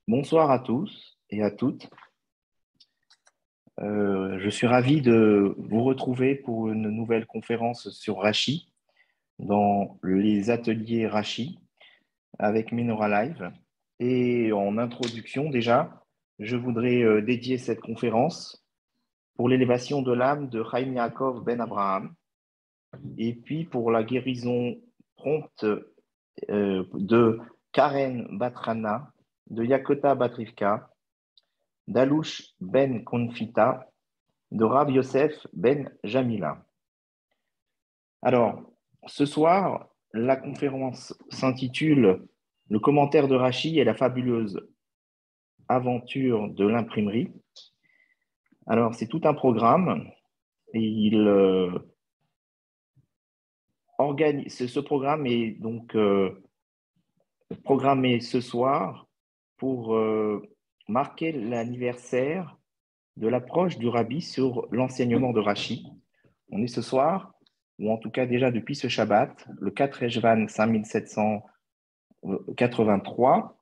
Bonsoir à tous et à toutes. Je suis ravi de vous retrouver pour une nouvelle conférence sur Rachi dans les ateliers Rachi avec Menorah Live. Et en introduction déjà, je voudrais dédier cette conférence pour l'élévation de l'âme de Chaim Yaakov ben Abraham et puis pour la guérison prompte de Karen Batrana, de Yakota Batrivka, d'Alouche ben Konfita, de Rav Yosef ben Jamila. Alors, ce soir, la conférence s'intitule Le commentaire de Rachi et la fabuleuse aventure de l'imprimerie. Alors, c'est tout un programme et ce programme est donc programmé ce soir pour marquer l'anniversaire de l'approche du Rabbi sur l'enseignement de Rachi. On est ce soir, ou en tout cas déjà depuis ce Shabbat, le 4 Eshvan 5783.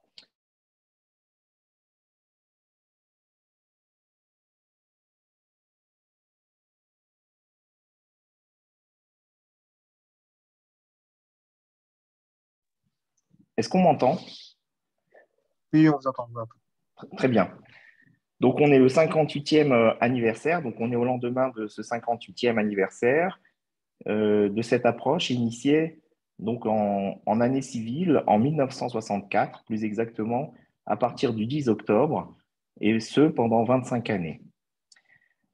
Est-ce qu'on m'entend? Oui, on vous entend. Très bien. Donc on est le 58e anniversaire, donc on est au lendemain de ce 58e anniversaire de cette approche initiée donc en année civile en 1964, plus exactement à partir du 10 octobre, et ce pendant 25 années.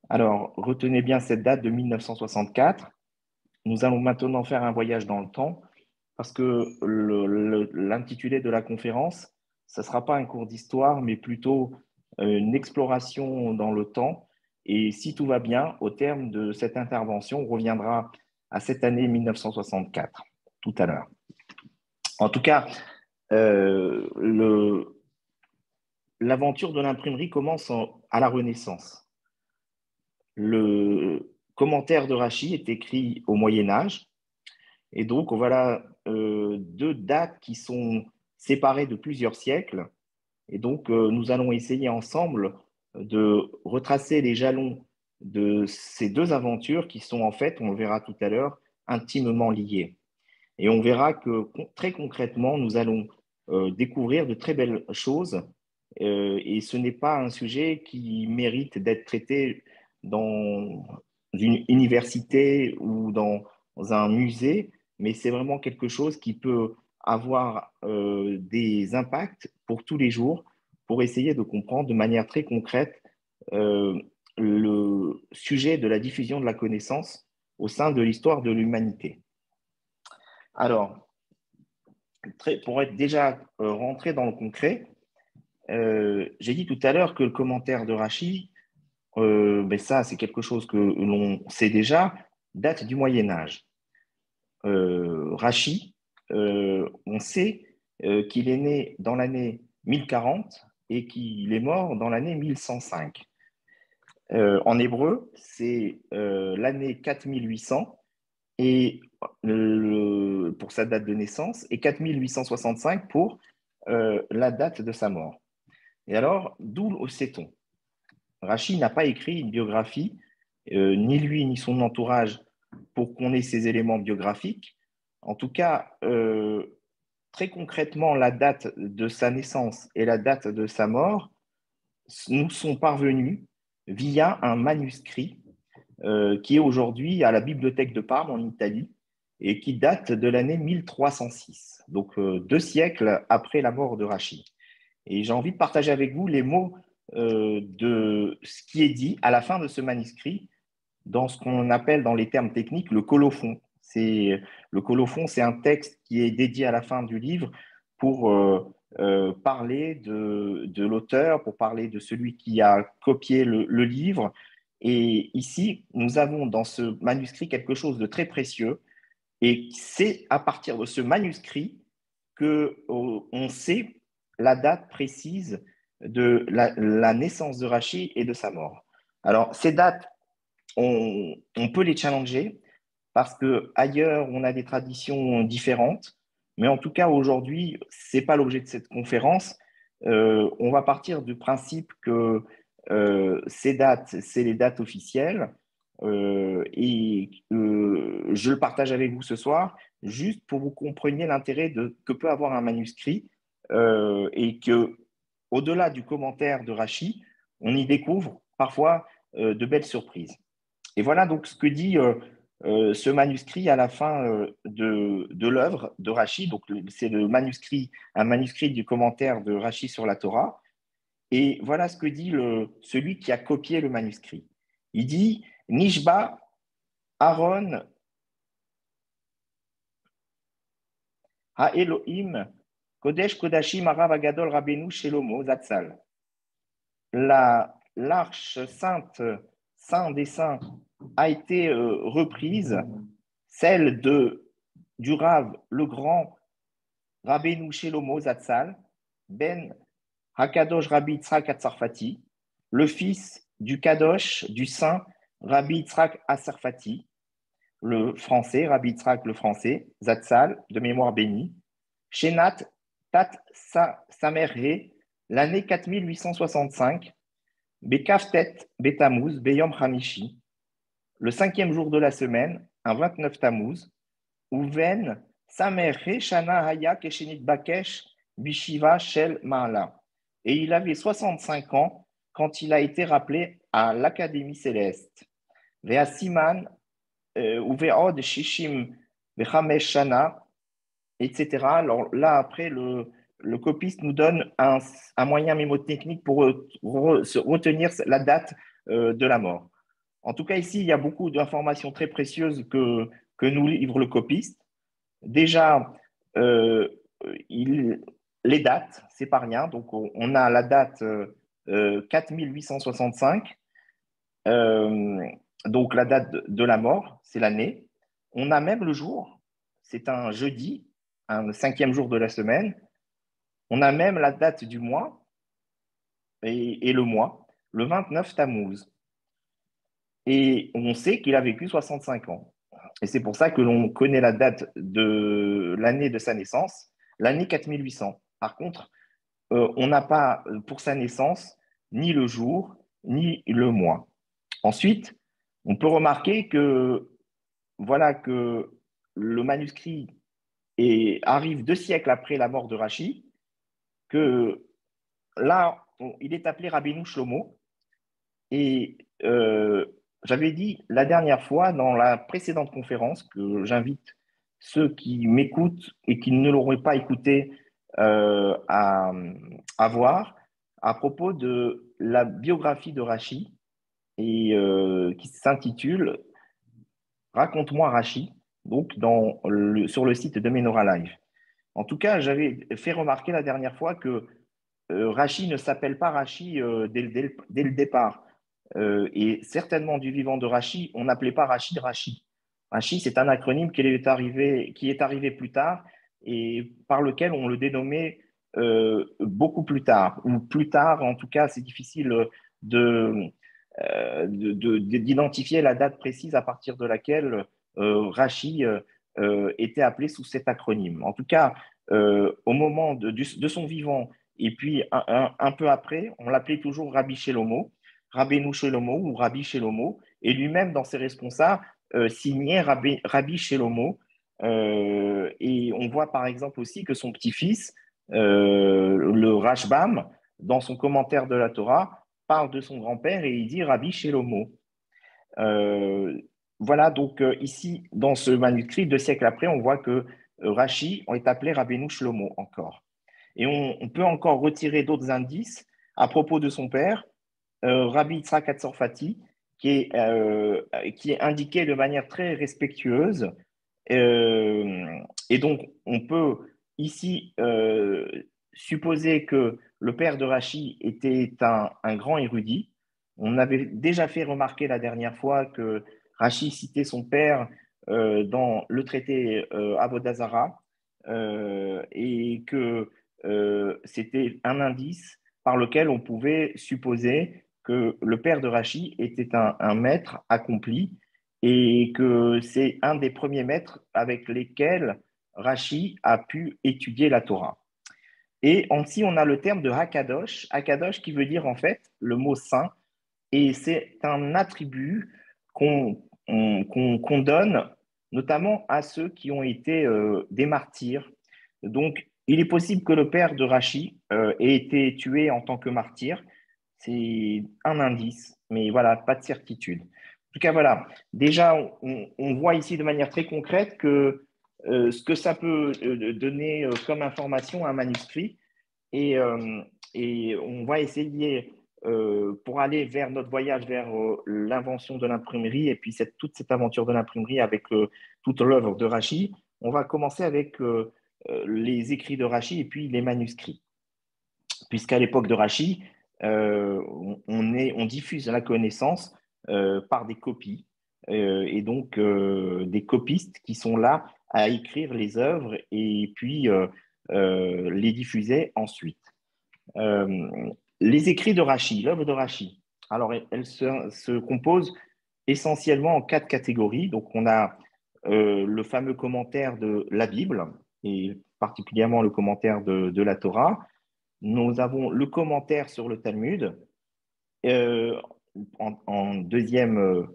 Alors, retenez bien cette date de 1964. Nous allons maintenant faire un voyage dans le temps parce que l'intitulé de la conférence, ce ne sera pas un cours d'histoire, mais plutôt une exploration dans le temps. Et si tout va bien, au terme de cette intervention, on reviendra à cette année 1964, tout à l'heure. En tout cas, l'aventure de l'imprimerie commence à la Renaissance. Le commentaire de Rachi est écrit au Moyen Âge. Et donc, voilà deux dates qui sont séparées de plusieurs siècles. Et donc, nous allons essayer ensemble de retracer les jalons de ces deux aventures qui sont en fait, on le verra tout à l'heure, intimement liées. Et on verra que très concrètement, nous allons découvrir de très belles choses. Et ce n'est pas un sujet qui mérite d'être traité dans une université ou dans un musée, mais c'est vraiment quelque chose qui peut avoir des impacts pour tous les jours, pour essayer de comprendre de manière très concrète le sujet de la diffusion de la connaissance au sein de l'histoire de l'humanité. Alors, pour être déjà rentré dans le concret, j'ai dit tout à l'heure que le commentaire de Rachi, ça c'est quelque chose que l'on sait déjà, date du Moyen Âge. Rachi, on sait qu'il est né dans l'année 1040 et qu'il est mort dans l'année 1105. En hébreu, c'est l'année 4800 et pour sa date de naissance et 4865 pour la date de sa mort. Et alors, d'où sait-on? Rachi n'a pas écrit une biographie, ni lui ni son entourage, pour qu'on ait ces éléments biographiques. En tout cas, très concrètement, la date de sa naissance et la date de sa mort nous sont parvenus via un manuscrit qui est aujourd'hui à la Bibliothèque de Parme en Italie et qui date de l'année 1306, donc 2 siècles après la mort de Rachi. Et j'ai envie de partager avec vous les mots de ce qui est dit à la fin de ce manuscrit dans ce qu'on appelle dans les termes techniques le colophon. Le colophon, c'est un texte qui est dédié à la fin du livre pour parler de l'auteur, pour parler de celui qui a copié le livre. Et ici, nous avons dans ce manuscrit quelque chose de très précieux. Et c'est à partir de ce manuscrit qu'on sait la date précise de la naissance de Rachid et de sa mort. Alors, ces dates, on peut les challenger parce qu'ailleurs, on a des traditions différentes. Mais en tout cas, aujourd'hui, ce n'est pas l'objet de cette conférence. on va partir du principe que ces dates, c'est les dates officielles. Je le partage avec vous ce soir, juste pour que vous compreniez l'intérêt que peut avoir un manuscrit et que, au-delà du commentaire de Rachi, on y découvre parfois de belles surprises. Et voilà donc ce que dit ce manuscrit à la fin de l'œuvre de Rachi. Donc, c'est un manuscrit du commentaire de Rachi sur la Torah. Et voilà ce que dit celui qui a copié le manuscrit. Il dit Nishba Aaron Ha-Elohim Kodesh Kodashim Arav Agadol Rabbeinu Shelomo Zatzal. L'arche sainte, saint des saints, a été reprise, celle du Rav, le grand Rabbeinu Shelomo Zatzal, ben Hakadosh Rabbi Yitzhak Atzarfati, le fils du Kadosh, du saint Rabbi Yitzhak Atzarfati, le français, Rabbi Yitzhak le français, Zatzal, de mémoire bénie, Shenat Tat Samerhe, l'année 4865, Bekaftet Betamuz, Beyom Hamishi, le cinquième jour de la semaine, un 29 Tammuz, Uven Samerhe Shana Haya Keshenit Bakesh Bishiva Shel Maala. Et il avait 65 ans quand il a été rappelé à l'Académie céleste. Vea Siman, Uveod Shishim Vechamesh Shana, etc. Alors là, après, le copiste nous donne un moyen mémotechnique pour retenir la date de la mort. En tout cas, ici, il y a beaucoup d'informations très précieuses que nous livre le copiste. Déjà, euh, les dates, c'est pas rien. Donc, on a la date 4865, donc la date de la mort, c'est l'année. On a même le jour, c'est un jeudi, un cinquième jour de la semaine. On a même la date du mois et le mois, le 29 Tammuz. Et on sait qu'il a vécu 65 ans. Et c'est pour ça que l'on connaît la date de l'année de sa naissance, l'année 4800. Par contre, on n'a pas pour sa naissance ni le jour, ni le mois. Ensuite, on peut remarquer que, voilà, que le manuscrit arrive 2 siècles après la mort de Rachi, que là, il est appelé Rabbeinu Shlomo. Et j'avais dit la dernière fois, dans la précédente conférence, que j'invite ceux qui m'écoutent et qui ne l'auraient pas écouté à voir, à propos de la biographie de Rachi, et qui s'intitule Raconte-moi Rachi, donc sur le site de Menorah Live. En tout cas, j'avais fait remarquer la dernière fois que Rachi ne s'appelle pas Rachi dès le départ. Et certainement du vivant de Rachi, on n'appelait pas Rachi Rachi. Rachi, c'est un acronyme qui est arrivé plus tard et par lequel on le dénommait beaucoup plus tard, ou plus tard, en tout cas, c'est difficile de, d'identifier la date précise à partir de laquelle Rachi était appelé sous cet acronyme. En tout cas, au moment de son vivant, et puis un peu après, on l'appelait toujours Rabbi Shelomo, Rabbeinu Shelomo ou Rabbi Shelomo, et lui-même, dans ses responsables, signait Rabbi Shelomo. Et on voit par exemple aussi que son petit-fils, le Rashbam, dans son commentaire de la Torah, parle de son grand-père et il dit Rabbi Shelomo. Euh, voilà, donc ici, dans ce manuscrit, 2 siècles après, on voit que Rachi est appelé Rabbeinu Shlomo encore. Et on peut encore retirer d'autres indices à propos de son père, Rabbi Yitzhak Atzorfati, qui est indiqué de manière très respectueuse. Et donc, on peut ici supposer que le père de Rachi était un grand érudit. On avait déjà fait remarquer la dernière fois que Rachi citait son père dans le traité Avodazara et que c'était un indice par lequel on pouvait supposer que le père de Rachi était un maître accompli et que c'est un des premiers maîtres avec lesquels Rachi a pu étudier la Torah. Et ainsi, on a le terme de Hakadosh, Hakadosh qui veut dire en fait le mot saint, et c'est un attribut qu'on donne notamment à ceux qui ont été des martyrs. Donc, il est possible que le père de Rachi ait été tué en tant que martyr. C'est un indice, mais voilà, pas de certitude. En tout cas, voilà. Déjà, on voit ici de manière très concrète que ce que ça peut donner comme information à un manuscrit, et, euh, et on va essayer, pour aller vers notre voyage vers l'invention de l'imprimerie et puis toute cette aventure de l'imprimerie avec toute l'œuvre de Rachi, on va commencer avec les écrits de Rachi et puis les manuscrits. Puisqu'à l'époque de Rachi, on diffuse la connaissance par des copies et donc des copistes qui sont là à écrire les œuvres et puis les diffuser ensuite. Euh, les écrits de Rachi, l'œuvre de Rachi, alors elle se compose essentiellement en quatre catégories. Donc on a le fameux commentaire de la Bible et particulièrement le commentaire de la Torah. Nous avons le commentaire sur le Talmud euh, en deuxième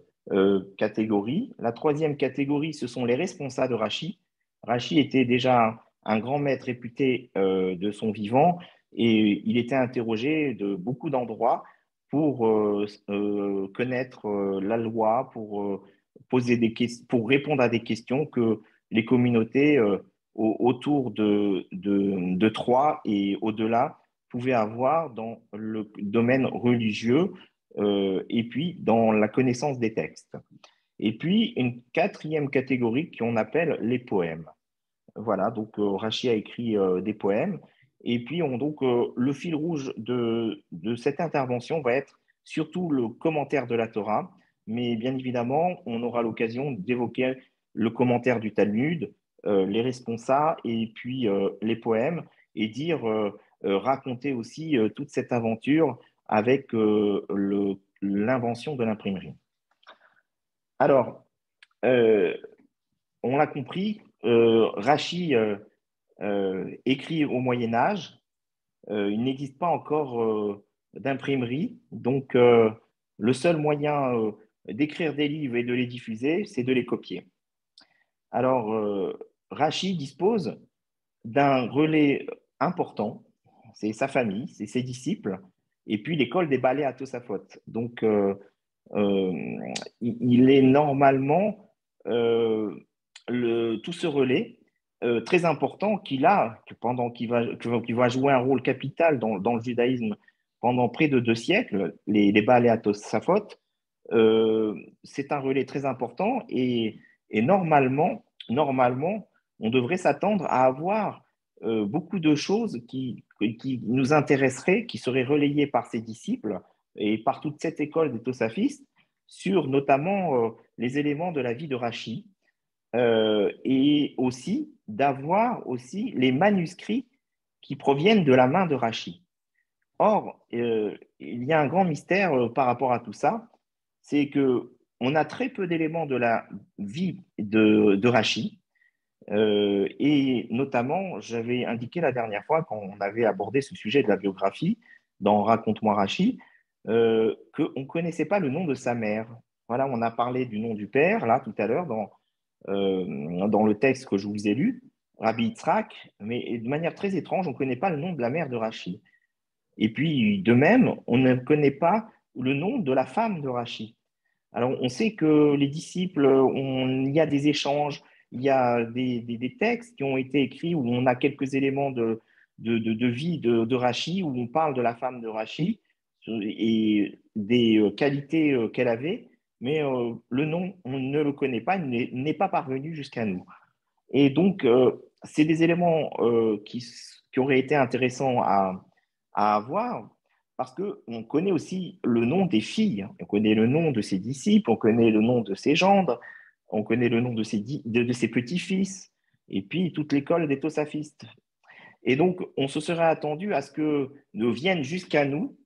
catégorie. La troisième catégorie, ce sont les responsables de Rachi. Rachi était déjà un grand maître réputé de son vivant et il était interrogé de beaucoup d'endroits pour connaître la loi, pour poser pour répondre à des questions que les communautés autour de Troie et au-delà pouvaient avoir dans le domaine religieux et puis dans la connaissance des textes. Et puis une quatrième catégorie qu'on appelle les poèmes. Voilà, donc Rachi a écrit des poèmes. Et puis donc le fil rouge de cette intervention va être surtout le commentaire de la Torah, mais bien évidemment, on aura l'occasion d'évoquer le commentaire du Talmud, les responsa et puis les poèmes, et raconter aussi toute cette aventure avec l'invention de l'imprimerie. Alors, euh, on l'a compris, Rachi écrit au Moyen Âge. Il n'existe pas encore d'imprimerie, donc le seul moyen d'écrire des livres et de les diffuser, c'est de les copier. Alors, Rachi dispose d'un relais important, c'est sa famille, c'est ses disciples, et puis l'école des ballets à Tosafot. Donc, euh, il est normalement tout ce relais très important qu'il a, qu'il va jouer un rôle capital dans le judaïsme pendant près de 2 siècles, les Baalei Tosafot, c'est un relais très important et normalement, on devrait s'attendre à avoir beaucoup de choses qui nous intéresseraient, qui seraient relayées par ses disciples et par toute cette école des Tosafistes sur notamment les éléments de la vie de Rachi et aussi d'avoir aussi les manuscrits qui proviennent de la main de Rachi. Or, il y a un grand mystère par rapport à tout ça, c'est que on a très peu d'éléments de la vie de Rachi, et notamment, j'avais indiqué la dernière fois quand on avait abordé ce sujet de la biographie dans Raconte-moi Rachi, qu'on ne connaissait pas le nom de sa mère. Voilà, on a parlé du nom du père, là, tout à l'heure, dans le texte que je vous ai lu, Rabbi Yitzhak, mais de manière très étrange, on ne connaît pas le nom de la mère de Rachi. Et puis, de même, on ne connaît pas le nom de la femme de Rachi. Alors, on sait que les disciples, il y a des échanges, il y a des textes qui ont été écrits où on a quelques éléments de vie de Rachi, où on parle de la femme de Rachi et des qualités qu'elle avait, mais le nom, on ne le connaît pas, il n'est pas parvenu jusqu'à nous. Et donc, c'est des éléments qui auraient été intéressants à avoir parce qu'on connaît aussi le nom des filles, on connaît le nom de ses disciples, on connaît le nom de ses gendres, on connaît le nom de ses petits-fils, et puis toute l'école des Tosafistes. Et donc, on se serait attendu à ce que nous viennent jusqu'à nous,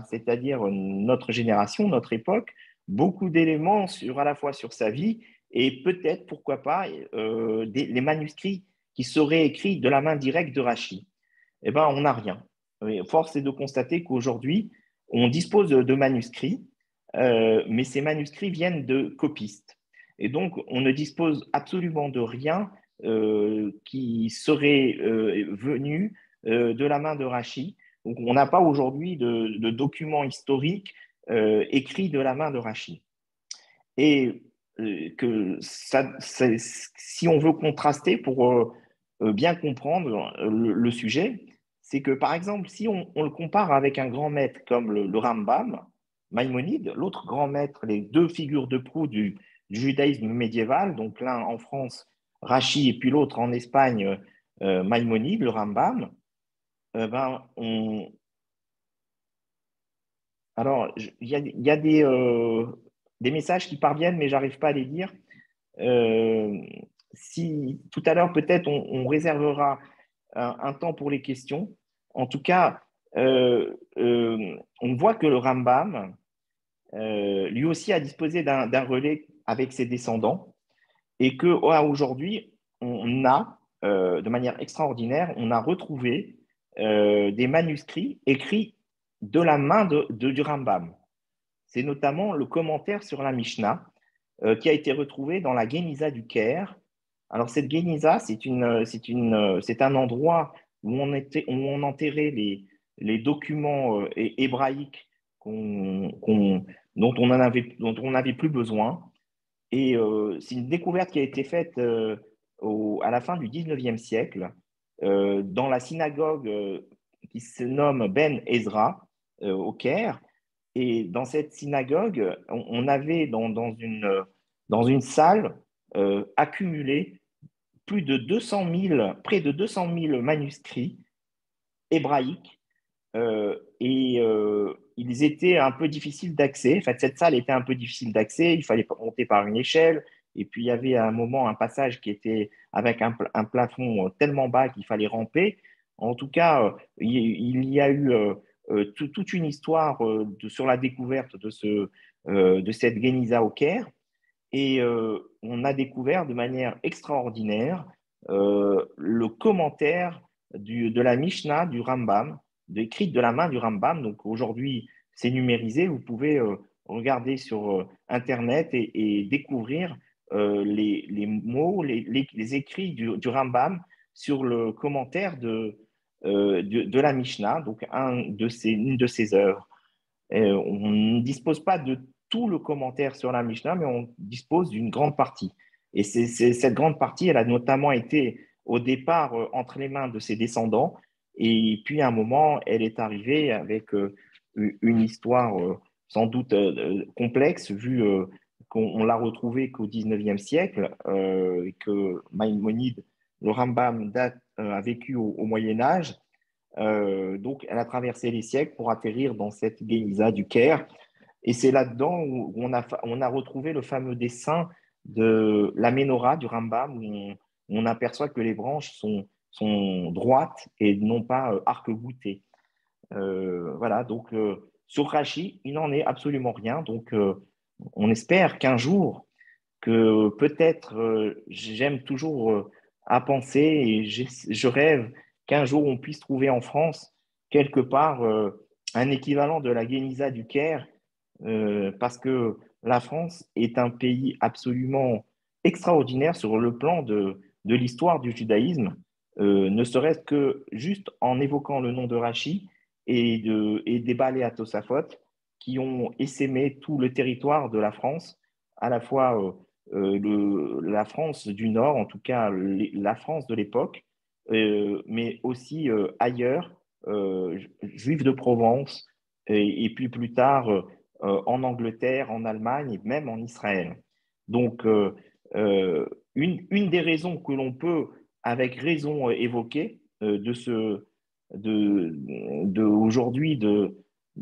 c'est-à-dire notre génération, notre époque, beaucoup d'éléments à la fois sur sa vie et peut-être, pourquoi pas, les manuscrits qui seraient écrits de la main directe de Rachi. eh ben, on n'a rien. Et force est de constater qu'aujourd'hui, on dispose de manuscrits, mais ces manuscrits viennent de copistes. Et donc, on ne dispose absolument de rien qui serait venu de la main de Rachi. Donc, on n'a pas aujourd'hui de documents historiques écrits de la main de Rachi. Et si on veut contraster pour bien comprendre le sujet, c'est que par exemple, si on le compare avec un grand maître comme le Rambam, Maïmonide, l'autre grand maître, les deux figures de proue du judaïsme médiéval, donc l'un en France, Rachi, et puis l'autre en Espagne, Maïmonide, le Rambam, ben, alors il y a des messages qui parviennent, mais j'arrive pas à les lire. Euh, Si tout à l'heure, peut-être, on réservera un temps pour les questions. En tout cas, on voit que le Rambam, lui aussi, a disposé d'un relais avec ses descendants et que aujourd'hui, on a, de manière extraordinaire, on a retrouvé des manuscrits écrits de la main du Rambam. C'est notamment le commentaire sur la Mishnah qui a été retrouvé dans la Guéniza du Caire. Alors, cette Guéniza, c'est un endroit où on enterrait les documents hébraïques dont on n'avait plus besoin. Et c'est une découverte qui a été faite à la fin du 19e siècle dans la synagogue qui se nomme Ben Ezra au Caire. Et dans cette synagogue, on avait dans une salle accumulé près de 200 000 manuscrits hébraïques ils étaient un peu difficiles d'accès. En fait, cette salle était un peu difficile d'accès. Il fallait monter par une échelle. Et puis, il y avait à un moment un passage qui était avec un plafond tellement bas qu'il fallait ramper. En tout cas, il y a eu toute une histoire sur la découverte de cette Guéniza au Caire. Et on a découvert de manière extraordinaire le commentaire de la Mishnah du Rambam, écrite de la main du Rambam. Donc aujourd'hui, c'est numérisé. Vous pouvez regarder sur Internet et découvrir les mots, les écrits du Rambam sur le commentaire de la Mishnah, donc une de ses œuvres. On ne dispose pas de tout le commentaire sur la Mishnah, mais on dispose d'une grande partie. Et cette grande partie, elle a notamment été au départ entre les mains de ses descendants, et puis à un moment, elle est arrivée avec une histoire sans doute complexe, vu qu'on l'a retrouvée qu'au 19e siècle, et que Maïmonide, le Rambam, a vécu au Moyen Âge. Donc, elle a traversé les siècles pour atterrir dans cette Guéniza du Caire. Et c'est là-dedans où on a retrouvé le fameux dessin de la Ménorah du Rambam, où on aperçoit que les branches sont droites et non pas arc-boutées. Voilà, donc sur Rachi, il n'en est absolument rien. Donc, on espère qu'un jour, que peut-être j'aime toujours à penser et je rêve qu'un jour on puisse trouver en France quelque part un équivalent de la Guéniza du Caire parce que la France est un pays absolument extraordinaire sur le plan de l'histoire du judaïsme, ne serait-ce que juste en évoquant le nom de Rachi et des Balais à Tosafot qui ont essaimé tout le territoire de la France, à la fois la France du Nord, en tout cas la France de l'époque, mais aussi ailleurs, juifs de Provence, et puis plus tard en Angleterre, en Allemagne et même en Israël. Donc, euh, une des raisons que l'on peut, avec raison, évoquer aujourd'hui de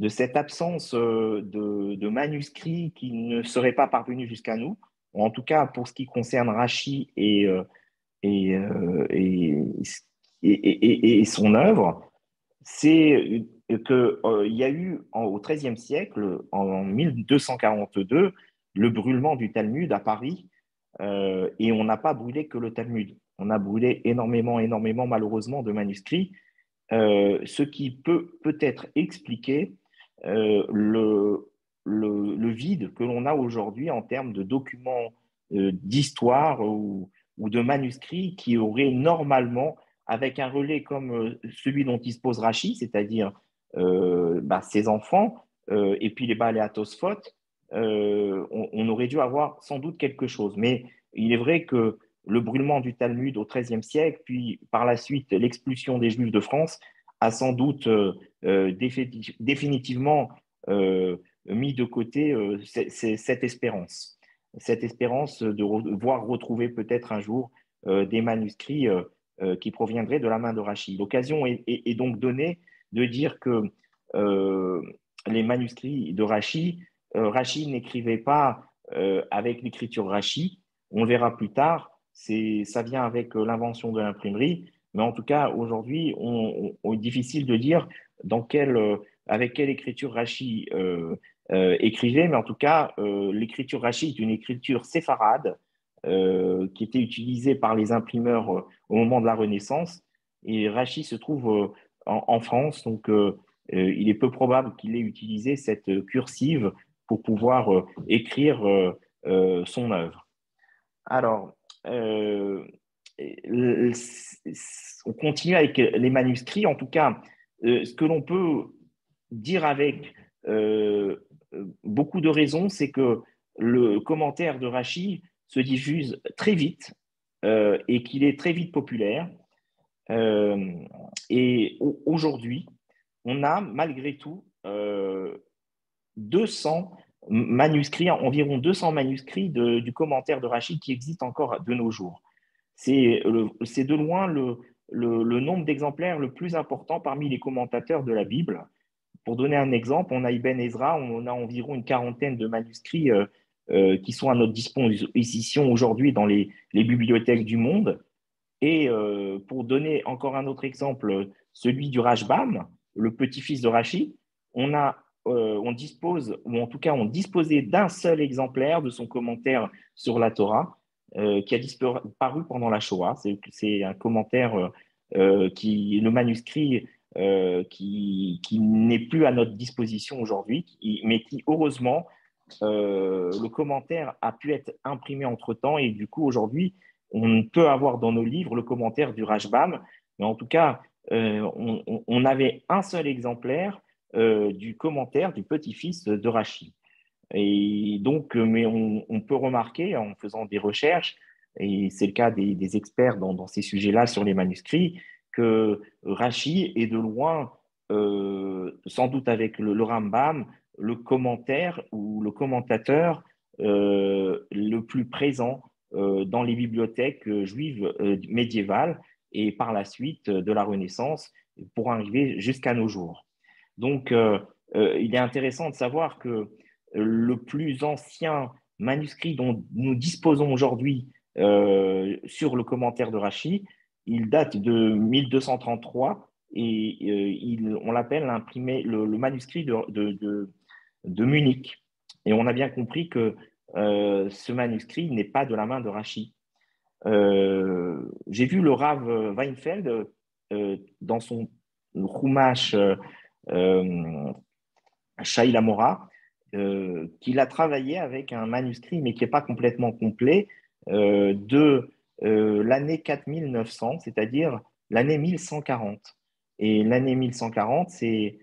cette absence de manuscrits qui ne seraient pas parvenus jusqu'à nous, en tout cas pour ce qui concerne Rachi et, euh, et, et son œuvre, c'est qu'il y a eu au XIIIe siècle, en 1242, le brûlement du Talmud à Paris, et on n'a pas brûlé que le Talmud. On a brûlé énormément, énormément, malheureusement, de manuscrits. ce qui peut peut-être expliquer le vide que l'on a aujourd'hui en termes de documents d'histoire ou de manuscrits qui auraient normalement, avec un relais comme celui dont dispose Rachid, c'est-à-dire ses enfants, et puis les Baléatosphot, on aurait dû avoir sans doute quelque chose. Mais il est vrai que le brûlement du Talmud au XIIIe siècle, puis par la suite l'expulsion des Juifs de France, a sans doute définitivement mis de côté cette espérance de voir retrouver peut-être un jour des manuscrits qui proviendraient de la main de Rachid. L'occasion est donc donnée de dire que euh, les manuscrits de Rachid, Rachid n'écrivait pas avec l'écriture Rachid, on le verra plus tard, ça vient avec l'invention de l'imprimerie, mais en tout cas, aujourd'hui, on est difficile de dire avec quelle écriture Rachid écrivait, mais en tout cas, l'écriture Rachid est une écriture séfarade qui était utilisée par les imprimeurs au moment de la Renaissance. Et Rachid se trouve en France, donc il est peu probable qu'il ait utilisé cette cursive pour pouvoir écrire son œuvre. Alors, euh, on continue avec les manuscrits. En tout cas, ce que l'on peut dire avec euh, beaucoup de raisons, c'est que le commentaire de Rachid se diffuse très vite et qu'il est très vite populaire. Euh, et aujourd'hui, on a malgré tout 200 manuscrits, environ 200 manuscrits du commentaire de Rachid qui existent encore de nos jours. C'est de loin le nombre d'exemplaires le plus important parmi les commentateurs de la Bible. Pour donner un exemple, on a Ibn Ezra, on a environ une quarantaine de manuscrits qui sont à notre disposition aujourd'hui dans les bibliothèques du monde. Et pour donner encore un autre exemple, celui du Rashbam, le petit-fils de Rachid, on dispose, ou en tout cas on disposait d'un seul exemplaire de son commentaire sur la Torah qui a disparu pendant la Shoah. C'est un commentaire le manuscrit qui n'est plus à notre disposition aujourd'hui, mais qui heureusement le commentaire a pu être imprimé entre-temps et du coup, aujourd'hui, on peut avoir dans nos livres le commentaire du Rashbam, mais en tout cas, on avait un seul exemplaire du commentaire du petit-fils de Rachid. Et donc, mais on peut remarquer en faisant des recherches, et c'est le cas des experts dans ces sujets-là sur les manuscrits, que Rachid est de loin, sans doute avec le Rambam, le commentaire ou le commentateur le plus présent dans les bibliothèques juives médiévales et par la suite de la Renaissance pour arriver jusqu'à nos jours. Donc, il est intéressant de savoir que le plus ancien manuscrit dont nous disposons aujourd'hui sur le commentaire de Rachid, il date de 1233 et on l'appelle le manuscrit de Munich. Et on a bien compris que ce manuscrit n'est pas de la main de Rachid. J'ai vu le Rav Weinfeld dans son Chumash Shaila Mora, qu'il a travaillé avec un manuscrit, mais qui n'est pas complètement complet, de l'année 4900, c'est-à-dire l'année 1140. Et l'année 1140, c'est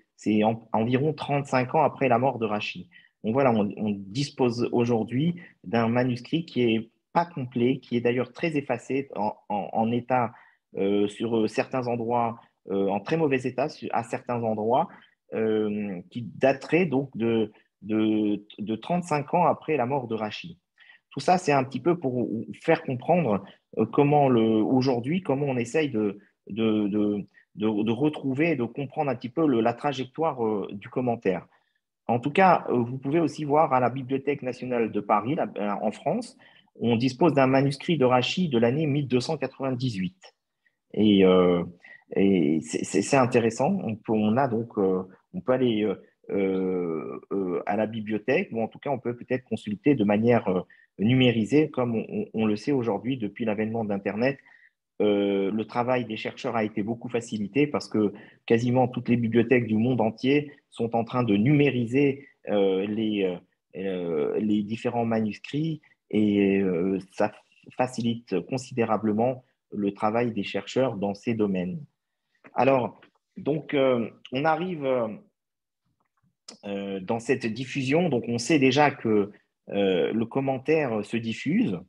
environ 35 ans après la mort de Rachid. Donc voilà, on dispose aujourd'hui d'un manuscrit qui est pas complet, qui est d'ailleurs très effacé en état sur certains endroits, en très mauvais état à certains endroits, qui daterait donc de 35 ans après la mort de Rachid. Tout ça, c'est un petit peu pour faire comprendre aujourd'hui, comment on essaye de retrouver et de comprendre un petit peu la trajectoire du commentaire. En tout cas, vous pouvez aussi voir à la Bibliothèque nationale de Paris, là, en France, on dispose d'un manuscrit de Rachid de l'année 1298. Et, c'est intéressant. On peut aller à la bibliothèque ou en tout cas, on peut peut-être consulter de manière numérisée, comme on le sait aujourd'hui depuis l'avènement d'Internet. le travail des chercheurs a été beaucoup facilité parce que quasiment toutes les bibliothèques du monde entier sont en train de numériser les différents manuscrits et ça facilite considérablement le travail des chercheurs dans ces domaines. Alors, donc, on arrive dans cette diffusion, donc on sait déjà que le commentaire se diffuse.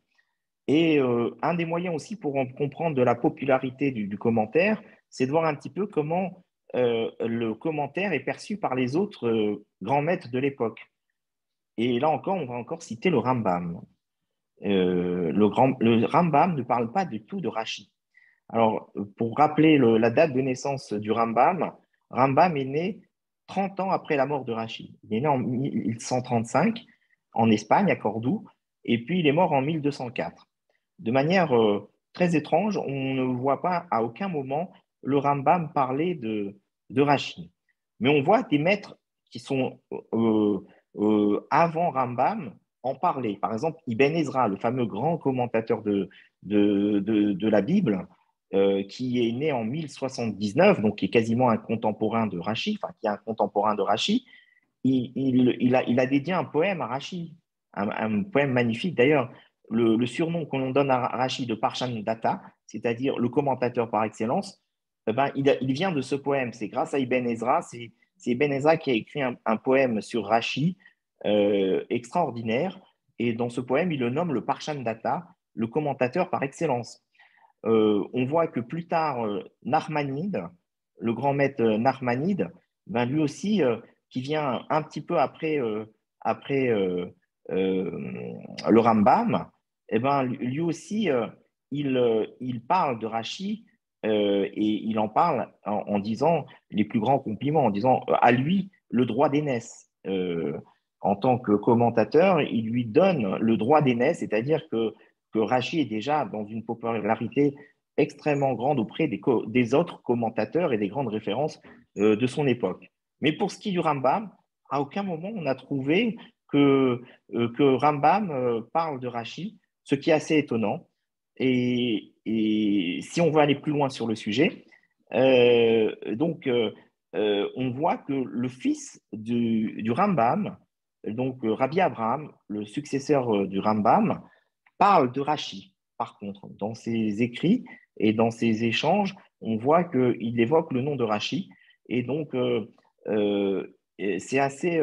Et un des moyens aussi pour comprendre de la popularité du commentaire, c'est de voir un petit peu comment le commentaire est perçu par les autres grands maîtres de l'époque. Et là encore, on va encore citer le Rambam. Le Rambam ne parle pas du tout de Rashi. Alors, pour rappeler la date de naissance du Rambam, Rambam est né 30 ans après la mort de Rashi. Il est né en 1135 en Espagne, à Cordoue, et puis il est mort en 1204. De manière très étrange, on ne voit pas à aucun moment le Rambam parler de Rashi. Mais on voit des maîtres qui sont avant Rambam en parler. Par exemple, Ibn Ezra, le fameux grand commentateur de la Bible, qui est né en 1079, donc qui est quasiment un contemporain de Rashi, enfin qui est un contemporain de Rashi, il a dédié un poème à Rashi, un poème magnifique. D'ailleurs, le surnom qu'on donne à Rashi de Parshan Data, c'est-à-dire le commentateur par excellence, il vient de ce poème. C'est grâce à Ibn Ezra, c'est Ibn Ezra qui a écrit un poème sur Rashi extraordinaire. Et dans ce poème, il le nomme le Parshan Data, le commentateur par excellence. On voit que plus tard, Narmanide, le grand maître Narmanide, lui aussi, qui vient un petit peu après le Rambam, lui aussi, il parle de Rashi et il en parle en disant les plus grands compliments, en disant à lui le droit d'aînesse. En tant que commentateur, il lui donne le droit d'aînesse, c'est-à-dire que Rachi est déjà dans une popularité extrêmement grande auprès des autres commentateurs et des grandes références de son époque. Mais pour ce qui est du Rambam, à aucun moment on a trouvé que Rambam parle de Rachi, ce qui est assez étonnant. Et si on veut aller plus loin sur le sujet, on voit que le fils du Rambam, donc Rabbi Abraham, le successeur du Rambam, parle de Rachi. Par contre, dans ses écrits et dans ses échanges, on voit qu'il évoque le nom de Rachi. Et donc, c'est assez.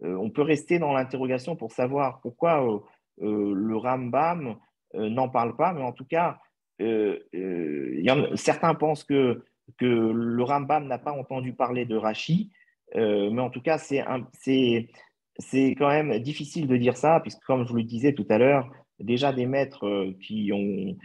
On peut rester dans l'interrogation pour savoir pourquoi le Rambam n'en parle pas, mais en tout cas, certains pensent que le Rambam n'a pas entendu parler de Rachi, mais en tout cas, c'est quand même difficile de dire ça, puisque comme je vous le disais tout à l'heure, déjà des maîtres qui ont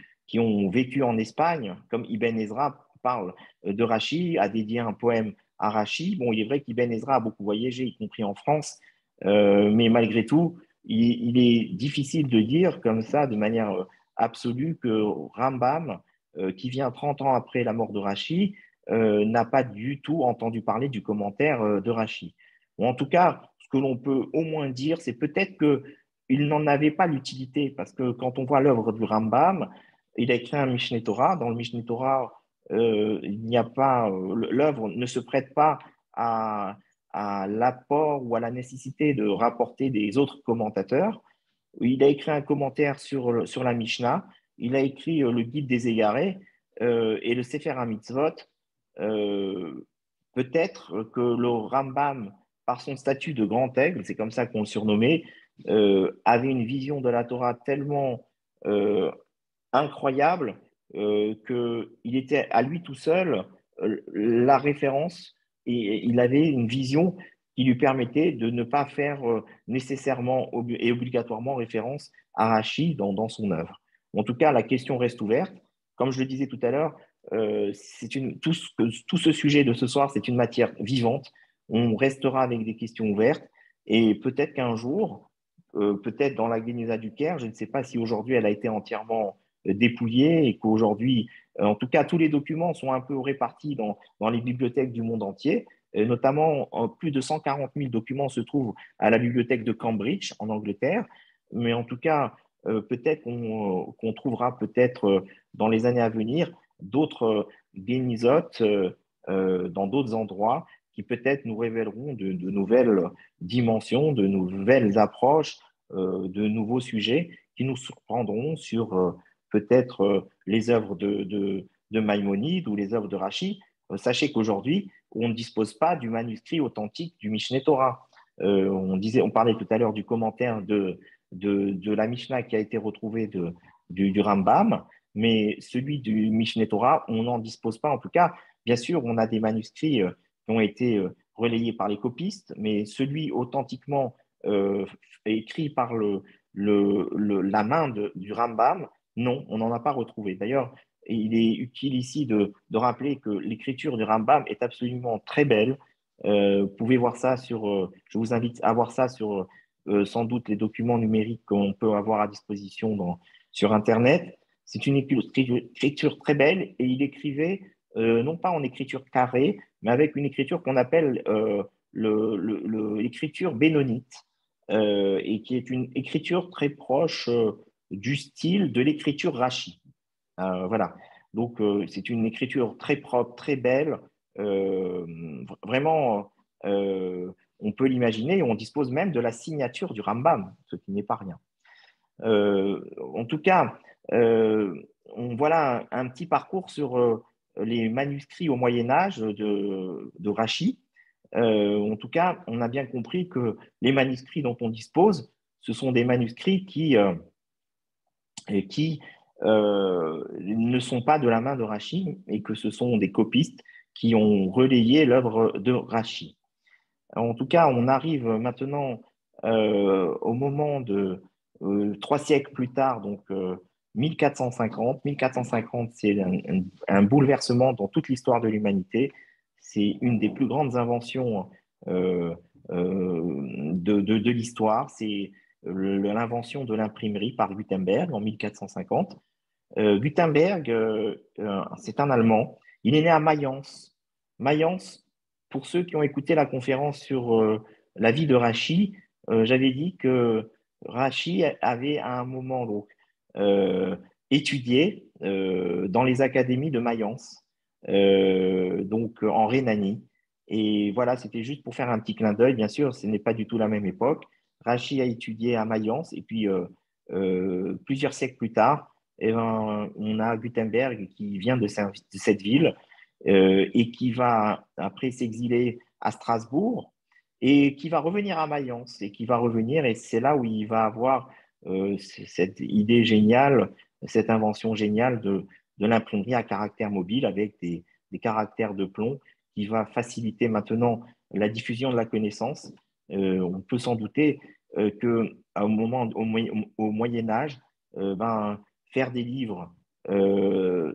vécu en Espagne, comme Ibn Ezra parle de Rachi, a dédié un poème à Rachi. Bon, il est vrai qu'Ibn Ezra a beaucoup voyagé, y compris en France, mais malgré tout, il est difficile de dire comme ça, de manière absolue, que Rambam, qui vient 30 ans après la mort de Rachi, n'a pas du tout entendu parler du commentaire de Rachi. Ou en tout cas, ce que l'on peut au moins dire, c'est peut-être qu'il n'en avait pas l'utilité, parce que quand on voit l'œuvre du Rambam, il a écrit un Mishneh Torah. Dans le Mishneh Torah, il n'y a pas, l'œuvre ne se prête pas à l'apport ou à la nécessité de rapporter des autres commentateurs. Il a écrit un commentaire sur la Mishnah, il a écrit le Guide des égarés et le Sefer HaMitzvot. Euh, Peut-être que le Rambam, par son statut de grand aigle, c'est comme ça qu'on le surnommait, avait une vision de la Torah tellement incroyable qu'il était à lui tout seul la référence et il avait une vision qui lui permettait de ne pas faire nécessairement et obligatoirement référence à Rachi dans son œuvre. En tout cas, la question reste ouverte. Comme je le disais tout à l'heure, tout ce sujet de ce soir, c'est une matière vivante. On restera avec des questions ouvertes et peut-être qu'un jour, peut-être dans la Guénéza du Caire, je ne sais pas si aujourd'hui elle a été entièrement dépouillée et qu'aujourd'hui, en tout cas, tous les documents sont un peu répartis dans les bibliothèques du monde entier. Notamment, plus de 140 000 documents se trouvent à la bibliothèque de Cambridge, en Angleterre. Mais en tout cas, peut-être qu'on trouvera peut-être dans les années à venir d'autres Génisotes dans d'autres endroits qui peut-être nous révéleront de nouvelles dimensions, de nouvelles approches, de nouveaux sujets qui nous surprendront sur peut-être les œuvres de Maïmonide ou les œuvres de Rachi. Sachez qu'aujourd'hui, on ne dispose pas du manuscrit authentique du Mishneh Torah. On parlait tout à l'heure du commentaire de la Mishnah qui a été retrouvé du Rambam, mais celui du Mishneh Torah, on n'en dispose pas. En tout cas, bien sûr, on a des manuscrits qui ont été relayés par les copistes, mais celui authentiquement écrit par la main du Rambam, non, on n'en a pas retrouvé. D'ailleurs, il est utile ici de rappeler que l'écriture du Rambam est absolument très belle. Vous pouvez voir ça je vous invite à voir ça sur sans doute les documents numériques qu'on peut avoir à disposition sur Internet. C'est une écriture très belle et il écrivait non pas en écriture carrée, mais avec une écriture qu'on appelle l'écriture bénonite, et qui est une écriture très proche du style de l'écriture Rashi. Voilà. Donc, c'est une écriture très propre, très belle. Vraiment, on peut l'imaginer. On dispose même de la signature du Rambam, ce qui n'est pas rien. En tout cas, voilà un petit parcours sur les manuscrits au Moyen Âge de Rachi. En tout cas, on a bien compris que les manuscrits dont on dispose, ce sont des manuscrits qui ne sont pas de la main de Rachi et que ce sont des copistes qui ont relayé l'œuvre de Rachi. En tout cas, on arrive maintenant au moment de 3 siècles plus tard, donc 1450. 1450, c'est un bouleversement dans toute l'histoire de l'humanité. C'est une des plus grandes inventions de l'histoire. C'est l'invention de l'imprimerie par Gutenberg en 1450. Gutenberg, c'est un Allemand. Il est né à Mayence. Mayence, pour ceux qui ont écouté la conférence sur la vie de Rachi, j'avais dit que Rachi avait à un moment donc, étudié dans les académies de Mayence, donc en Rhénanie. Et voilà, c'était juste pour faire un petit clin d'œil. Bien sûr, ce n'est pas du tout la même époque. Rachi a étudié à Mayence et puis plusieurs siècles plus tard, eh ben, on a Gutenberg qui vient de cette ville et qui va après s'exiler à Strasbourg et qui va revenir à Mayence et qui va revenir et c'est là où il va avoir cette idée géniale, cette invention géniale de l'imprimerie à caractère mobile avec des caractères de plomb qui va faciliter maintenant la diffusion de la connaissance. On peut s'en douter au Moyen Âge, ben, faire des livres,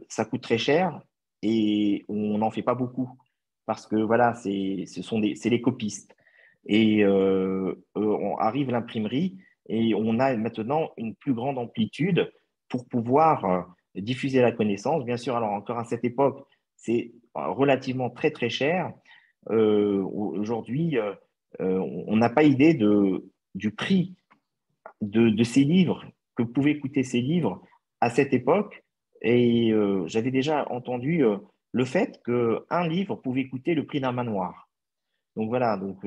ça coûte très cher et on n'en fait pas beaucoup parce que voilà, c'est les copistes. Et on arrive l'imprimerie et on a maintenant une plus grande amplitude pour pouvoir diffuser la connaissance. Bien sûr, alors encore à cette époque, c'est relativement très très cher. Aujourd'hui, on n'a pas idée du prix de ces livres, que pouvaient coûter ces livres à cette époque. Et j'avais déjà entendu le fait qu'un livre pouvait coûter le prix d'un manoir. Donc voilà, donc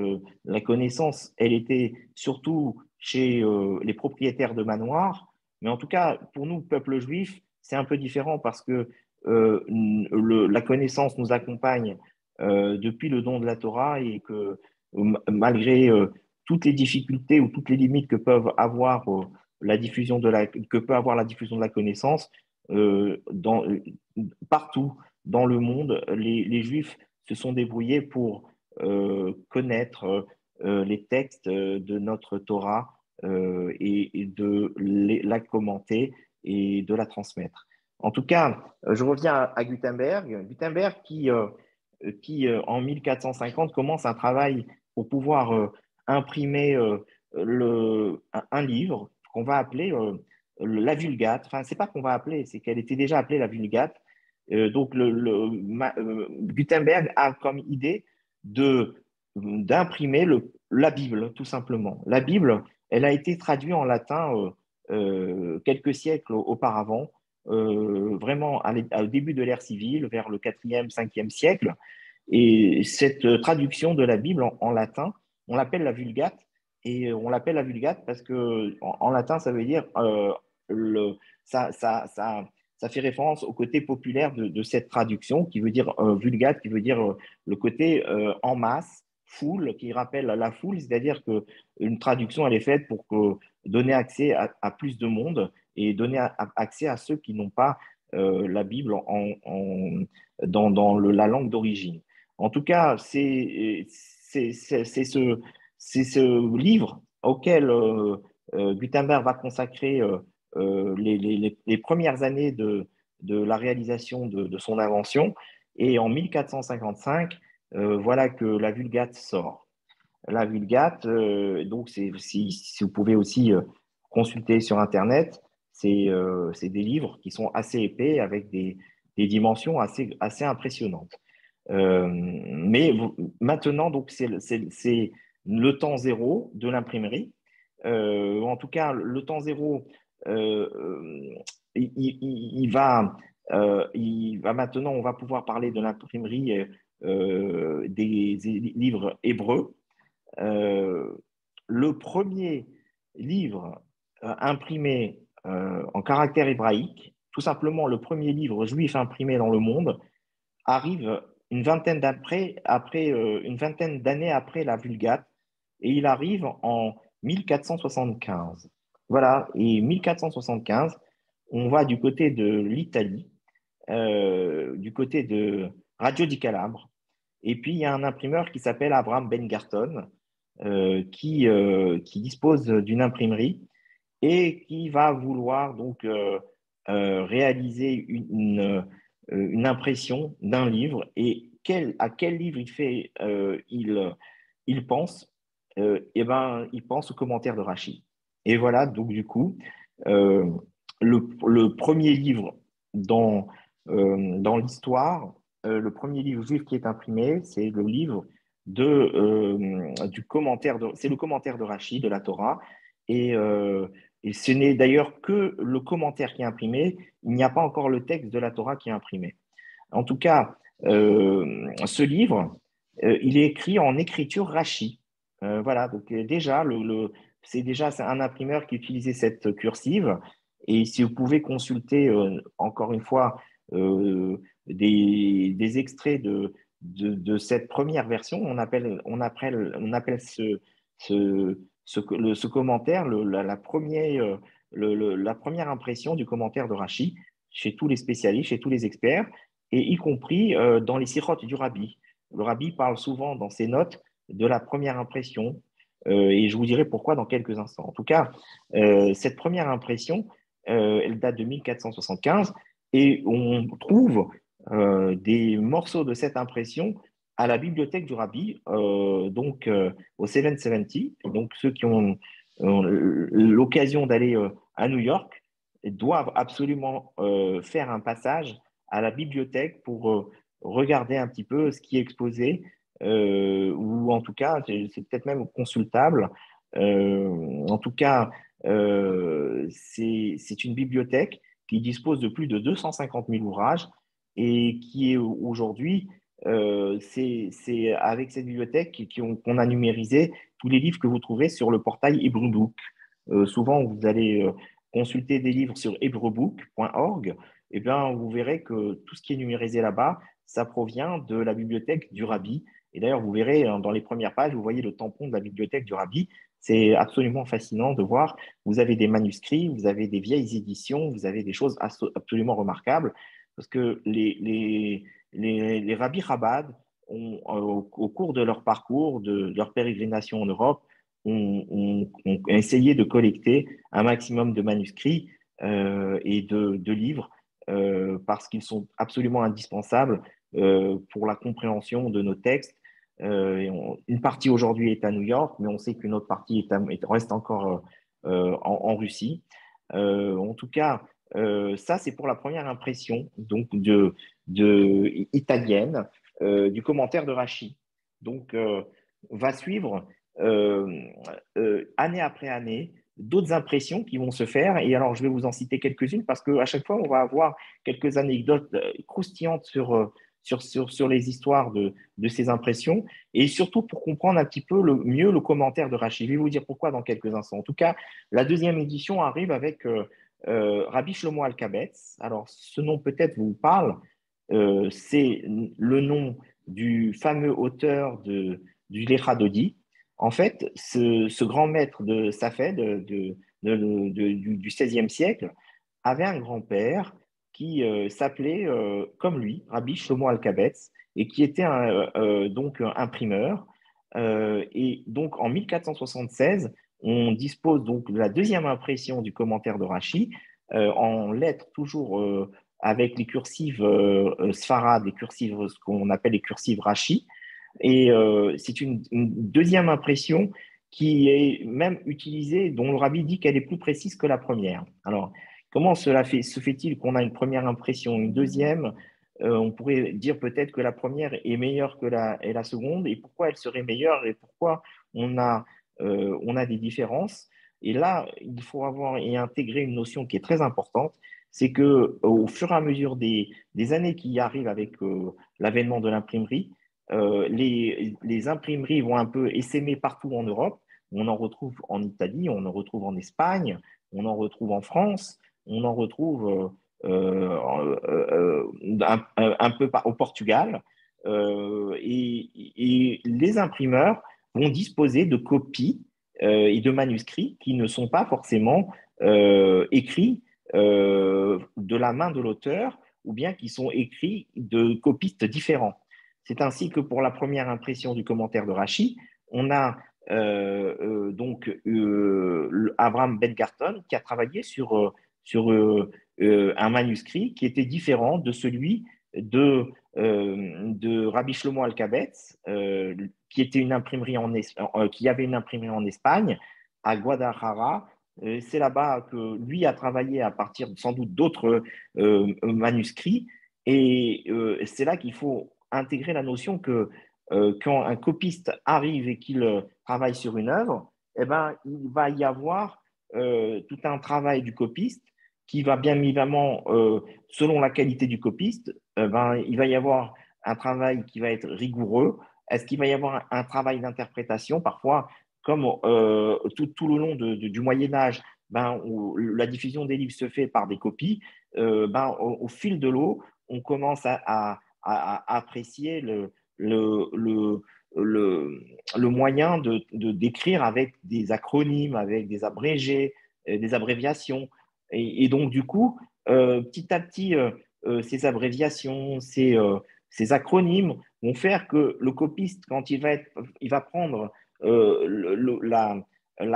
la connaissance, elle était surtout chez les propriétaires de manoirs, mais en tout cas, pour nous, peuple juif, c'est un peu différent parce que la connaissance nous accompagne depuis le don de la Torah et que malgré toutes les difficultés ou toutes les limites que peuvent avoir que peut avoir la diffusion de la connaissance, partout dans le monde, les Juifs se sont débrouillés pour connaître les textes de notre Torah et de la commenter et de la transmettre. En tout cas, je reviens à Gutenberg. Gutenberg qui en 1450, commence un travail pour pouvoir imprimer un livre qu'on va appeler la Vulgate. Enfin, c'est pas qu'on va appeler, c'est qu'elle était déjà appelée la Vulgate. Donc, Gutenberg a comme idée d'imprimer la Bible, tout simplement. La Bible, elle a été traduite en latin quelques siècles auparavant, vraiment au début de l'ère civile, vers le 4e, 5e siècle. Et cette traduction de la Bible en latin, on l'appelle la Vulgate. Et on l'appelle la Vulgate parce que en latin, ça veut dire le, ça, ça, ça, ça fait référence au côté populaire de cette traduction, qui veut dire Vulgate, qui veut dire le côté en masse, foule, qui rappelle la foule, c'est-à-dire que une traduction, elle est faite pour donner accès à plus de monde et donner accès à ceux qui n'ont pas la Bible dans la langue d'origine. En tout cas, c'est ce livre auquel Gutenberg va consacrer les premières années de la réalisation de son invention. Et en 1455, voilà que la Vulgate sort. La Vulgate, donc si vous pouvez aussi consulter sur Internet, c'est des livres qui sont assez épais avec des dimensions assez impressionnantes. Mais maintenant, donc, c'est le temps zéro de l'imprimerie. En tout cas, le temps zéro, euh, euh, il va maintenant, on va pouvoir parler de l'imprimerie des livres hébreux. Euh, le premier livre imprimé en caractère hébraïque, tout simplement le premier livre juif imprimé dans le monde, arrive une vingtaine d'années après la Vulgate, et il arrive en 1475. Voilà, et 1475, on va du côté de l'Italie, du côté de Radio di Calabre, et puis il y a un imprimeur qui s'appelle Abraham Bengarton, qui dispose d'une imprimerie et qui va vouloir donc réaliser une impression d'un livre. Et à quel livre il pense, eh ben, il pense au commentaire de Rachid. Et voilà, donc du coup, euh, le premier livre dans l'histoire, le premier livre juif qui est imprimé, c'est le livre c'est le commentaire de Rachid de la Torah. Et, euh, et ce n'est d'ailleurs que le commentaire qui est imprimé, il n'y a pas encore le texte de la Torah qui est imprimé. En tout cas, ce livre, il est écrit en écriture Rashi. Voilà, donc déjà, c'est un imprimeur qui utilisait cette cursive. Et si vous pouvez consulter, encore une fois, des extraits de cette première version, on appelle ce commentaire la première impression du commentaire de Rashi chez tous les spécialistes, chez tous les experts, et y compris dans les sirotes du rabbi. Le rabbi parle souvent dans ses notes de la première impression, et je vous dirai pourquoi dans quelques instants. En tout cas, cette première impression, elle date de 1475, et on trouve des morceaux de cette impression à la bibliothèque du rabbi, donc au 770. Donc ceux qui ont l'occasion d'aller à New York doivent absolument faire un passage à la bibliothèque pour regarder un petit peu ce qui est exposé, ou en tout cas, c'est peut-être même consultable. En tout cas, c'est une bibliothèque qui dispose de plus de 250 000 ouvrages et qui est aujourd'hui, c'est avec cette bibliothèque qu'on a numérisé tous les livres que vous trouverez sur le portail Hebrew Book. Souvent, vous allez consulter des livres sur hebrew.book.org, eh bien, vous verrez que tout ce qui est numérisé là-bas, ça provient de la bibliothèque du Rabbi. Et d'ailleurs, vous verrez dans les premières pages, vous voyez le tampon de la bibliothèque du Rabbi. C'est absolument fascinant de voir. Vous avez des manuscrits, vous avez des vieilles éditions, vous avez des choses absolument remarquables. Parce que les rabbis Chabad, au cours de leur parcours, de leur pérégrination en Europe, ont essayé de collecter un maximum de manuscrits et de livres parce qu'ils sont absolument indispensables pour la compréhension de nos textes. Une partie aujourd'hui est à New York, mais on sait qu'une autre partie reste encore en Russie. En tout cas, ça, c'est pour la première impression donc italienne du commentaire de Rachi. Donc, va suivre année après année d'autres impressions qui vont se faire. Et alors, je vais vous en citer quelques-unes parce qu'à chaque fois, on va avoir quelques anecdotes croustillantes sur les histoires de ces impressions et surtout pour comprendre un petit peu mieux le commentaire de Rachid. Je vais vous dire pourquoi dans quelques instants. En tout cas, la deuxième édition arrive avec Rabbi Shlomo Alkabetz. Alors, ce nom peut-être vous parle. C'est le nom du fameux auteur du Lecha Dodi. En fait, ce grand maître de Safed du XVIe siècle avait un grand-père qui s'appelait comme lui, Rabbi Shlomo Alkabetz, et qui était donc imprimeur. Et donc en 1476, on dispose donc de la deuxième impression du commentaire de Rachi, en lettres toujours avec les cursives sfarades, les cursives, ce qu'on appelle les cursives Rachi. Et c'est une deuxième impression qui est même utilisée, dont le rabbi dit qu'elle est plus précise que la première. Alors, comment se fait-il qu'on a une première impression, une deuxième? On pourrait dire peut-être que la première est meilleure que la seconde, et pourquoi elle serait meilleure, et pourquoi on a des différences. Et là, il faut avoir et intégrer une notion qui est très importante, c'est que au fur et à mesure des années qui arrivent avec l'avènement de l'imprimerie, les imprimeries vont un peu essaimer partout en Europe. On en retrouve en Italie, on en retrouve en Espagne, on en retrouve en France, on en retrouve un peu au Portugal. Et les imprimeurs vont disposer de copies et de manuscrits qui ne sont pas forcément écrits de la main de l'auteur ou bien qui sont écrits de copistes différents. C'est ainsi que pour la première impression du commentaire de Rachi, on a donc Abraham Ben-Garton qui a travaillé sur un manuscrit qui était différent de celui de Rabbi Shlomo Alkabetz, qui qui avait une imprimerie en Espagne, à Guadalajara. C'est là-bas que lui a travaillé à partir sans doute d'autres manuscrits. Et c'est là qu'il faut intégrer la notion que quand un copiste arrive et qu'il travaille sur une œuvre, eh ben, il va y avoir tout un travail du copiste qui va bien évidemment, selon la qualité du copiste, ben, il va y avoir un travail qui va être rigoureux. Est-ce qu'il va y avoir un travail d'interprétation? Parfois, comme tout le long du Moyen Âge, ben, où la diffusion des livres se fait par des copies, ben, au fil de l'eau, on commence à apprécier le, le, le moyen d'écrire avec des acronymes, avec des abrégés, des abréviations. Et donc, du coup, petit à petit, ces abréviations, ces acronymes vont faire que le copiste, quand il va prendre la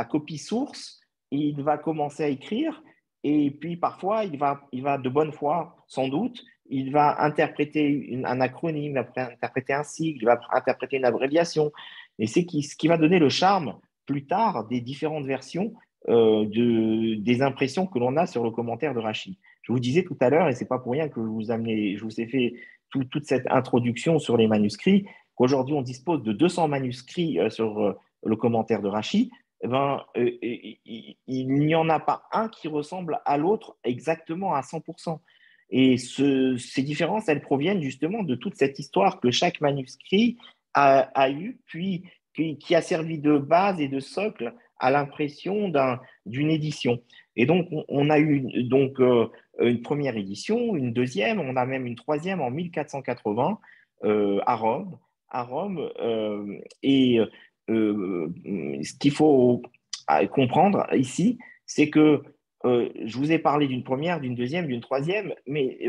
copie source, il va commencer à écrire et puis parfois, il va de bonne foi, sans doute, il va interpréter un acronyme, il va interpréter un sigle, il va interpréter une abréviation. Et c'est ce qui va donner le charme plus tard des différentes versions des impressions que l'on a sur le commentaire de Rachid. Je vous disais tout à l'heure, et c'est pas pour rien que je vous ai fait toute cette introduction sur les manuscrits, qu'aujourd'hui on dispose de 200 manuscrits sur le commentaire de Rachid. Eh ben, il n'y en a pas un qui ressemble à l'autre exactement à 100%. Et ces différences, elles proviennent justement de toute cette histoire que chaque manuscrit a eue, puis qui a servi de base et de socle à l'impression d'une édition. Et donc, on a eu donc, une première édition, une deuxième, on a même une troisième en 1480 à Rome. Et ce qu'il faut comprendre ici, c'est que je vous ai parlé d'une première, d'une deuxième, d'une troisième, mais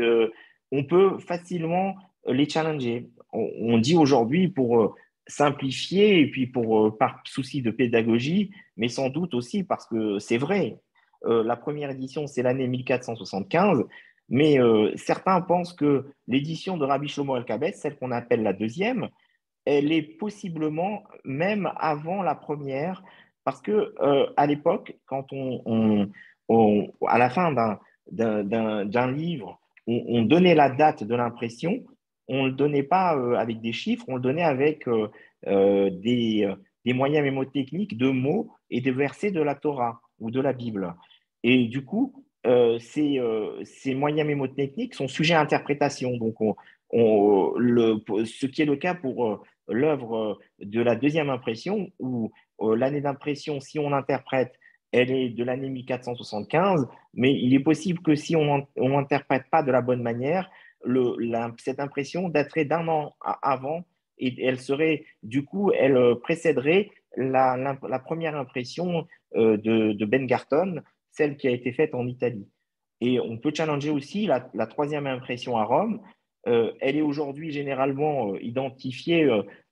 on peut facilement les challenger. On dit aujourd'hui, pour simplifier et puis par souci de pédagogie, mais sans doute aussi parce que c'est vrai. La première édition, c'est l'année 1475, mais certains pensent que l'édition de Rabbi Shlomo Alkabetz, celle qu'on appelle la deuxième, elle est possiblement même avant la première, parce que à l'époque, quand à la fin d'un livre, on donnait la date de l'impression, on ne le donnait pas avec des chiffres, on le donnait avec des moyens mémotechniques de mots et de versets de la Torah. ou de la Bible. Et du coup, ces moyens mémotechniques sont sujets à interprétation. Donc, ce qui est le cas pour l'œuvre de la deuxième impression, où l'année d'impression, si on interprète, elle est de l'année 1475, mais il est possible que si on n'interprète pas de la bonne manière, cette impression daterait d'un an avant et elle serait, du coup, elle précéderait la première impression de Ben Garton, celle qui a été faite en Italie. Et on peut challenger aussi la troisième impression à Rome. Elle est aujourd'hui généralement identifiée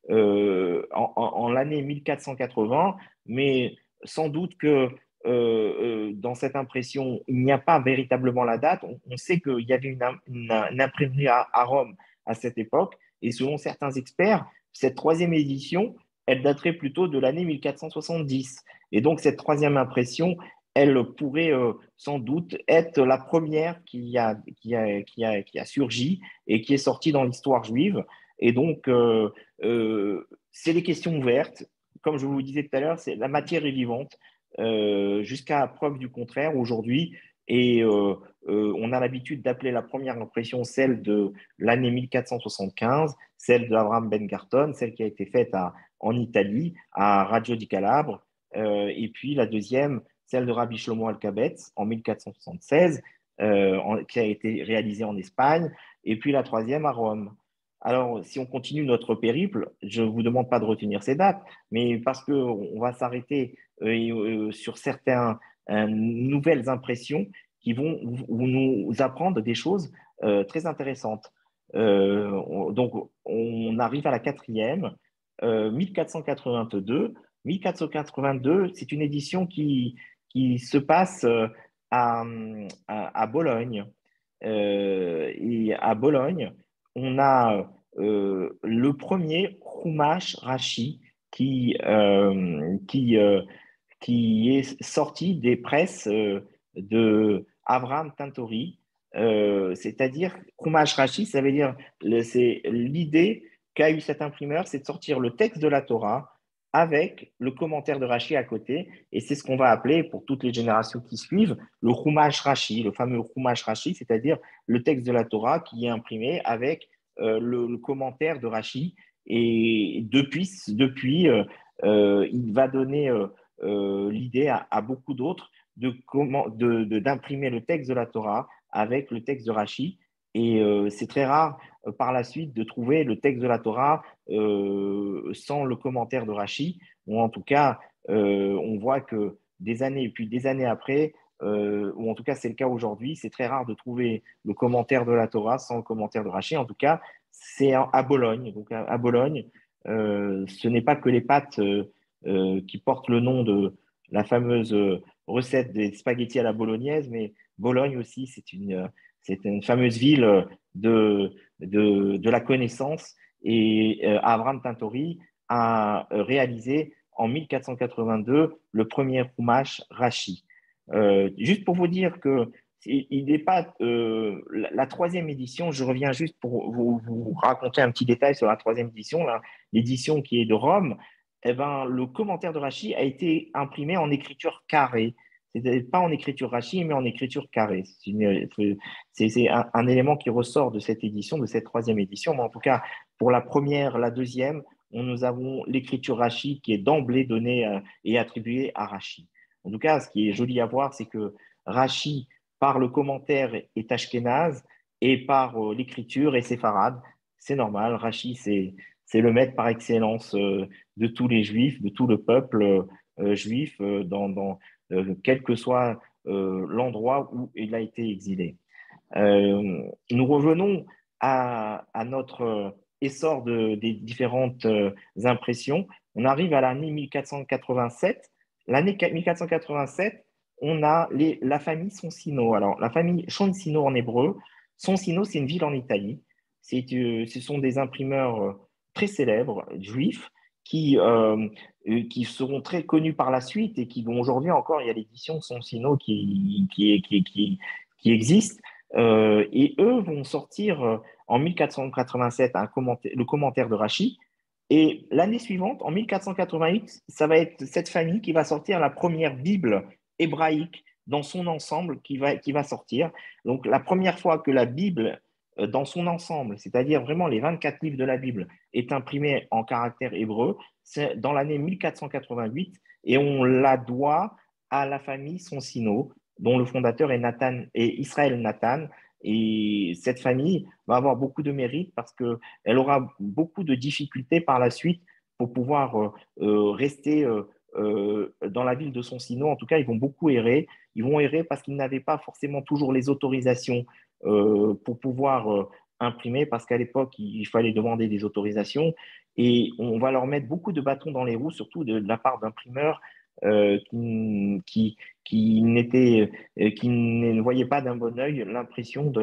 en l'année 1480, mais sans doute que dans cette impression, il n'y a pas véritablement la date. On sait qu'il y avait une imprimerie à Rome à cette époque, et selon certains experts, cette troisième édition, elle daterait plutôt de l'année 1470. Et donc, cette troisième impression, elle pourrait sans doute être la première qui a surgi et qui est sortie dans l'histoire juive. Et donc, c'est des questions ouvertes. Comme je vous le disais tout à l'heure, la matière est vivante jusqu'à preuve du contraire aujourd'hui. Et on a l'habitude d'appeler la première impression celle de l'année 1475, celle d'Abraham Ben Garton, celle qui a été faite en Italie, à Raggio di Calabre. Et puis la deuxième, celle de Rabbi Shlomo Alkabetz en 1476, qui a été réalisée en Espagne. Et puis la troisième à Rome. Alors, si on continue notre périple, je ne vous demande pas de retenir ces dates, mais parce qu'on va s'arrêter sur certaines nouvelles impressions qui vont nous apprendre des choses très intéressantes. Donc, on arrive à la quatrième, 1482. 1482, c'est une édition qui se passe à Bologne. Et à Bologne, on a le premier Chumash Rashi qui est sorti des presses de Avraham Tintori. C'est-à-dire, Chumash Rashi, ça veut dire, c'est l'idée qu'a eu cet imprimeur, c'est de sortir le texte de la Torah avec le commentaire de Rashi à côté. Et c'est ce qu'on va appeler, pour toutes les générations qui suivent, le Chumash Rashi, le fameux Chumash Rashi, c'est-à-dire le texte de la Torah qui est imprimé avec le commentaire de Rashi. Et depuis il va donner l'idée à beaucoup d'autres d'imprimer le texte de la Torah avec le texte de Rashi. Et c'est très rare par la suite de trouver le texte de la Torah sans le commentaire de Rashi, ou en tout cas, on voit que des années et puis des années après, ou en tout cas c'est le cas aujourd'hui, c'est très rare de trouver le commentaire de la Torah sans le commentaire de Rashi. En tout cas, c'est à Bologne. Donc à Bologne, ce n'est pas que les pâtes qui portent le nom de la fameuse recette des spaghettis à la bolognaise, mais Bologne aussi, c'est une fameuse ville de la connaissance. Et Abraham Tintori a réalisé en 1482 le premier Chumash Rashi. Juste pour vous dire que il n'est pas la troisième édition. Je reviens juste pour vous raconter un petit détail sur la troisième édition, l'édition qui est de Rome. Eh ben, le commentaire de Rachi a été imprimé en écriture carrée. C'est pas en écriture Rachi, mais en écriture carrée. C'est un élément qui ressort de cette édition, de cette troisième édition. Mais en tout cas, pour la première, la deuxième, nous avons l'écriture Rachi qui est d'emblée donnée et attribuée à Rachi. En tout cas, ce qui est joli à voir, c'est que Rachi, par le commentaire, est ashkénaze et par l'écriture est séfarade. C'est normal. Rachi, c'est le maître par excellence de tous les juifs, de tout le peuple juif, quel que soit l'endroit où il a été exilé. Nous revenons à notre essor des différentes impressions. On arrive à l'année 1487. L'année 1487, on a la famille Sonsino. Alors, la famille Sonsino en hébreu, Sonsino, c'est une ville en Italie. Ce sont des imprimeurs très célèbres, juifs, qui seront très connus par la suite et qui vont aujourd'hui encore, il y a l'édition Sonsino qui existe. Et eux vont sortir en 1487 le commentaire de Rachi. Et l'année suivante, en 1488, ça va être cette famille qui va sortir la première Bible hébraïque dans son ensemble qui va sortir. Donc, la première fois que la Bible, dans son ensemble, c'est-à-dire vraiment les 24 livres de la Bible, est imprimée en caractère hébreu, c'est dans l'année 1488 et on la doit à la famille Sonsino, dont le fondateur est, est Israël Nathan. Et cette famille va avoir beaucoup de mérite parce qu'elle aura beaucoup de difficultés par la suite pour pouvoir rester dans la ville de Sonsino. En tout cas, ils vont beaucoup errer. Ils vont errer parce qu'ils n'avaient pas forcément toujours les autorisations pour pouvoir imprimer, parce qu'à l'époque, il fallait demander des autorisations. Et on va leur mettre beaucoup de bâtons dans les roues, surtout de la part d'imprimeurs qui qui ne voyaient pas d'un bon œil l'impression de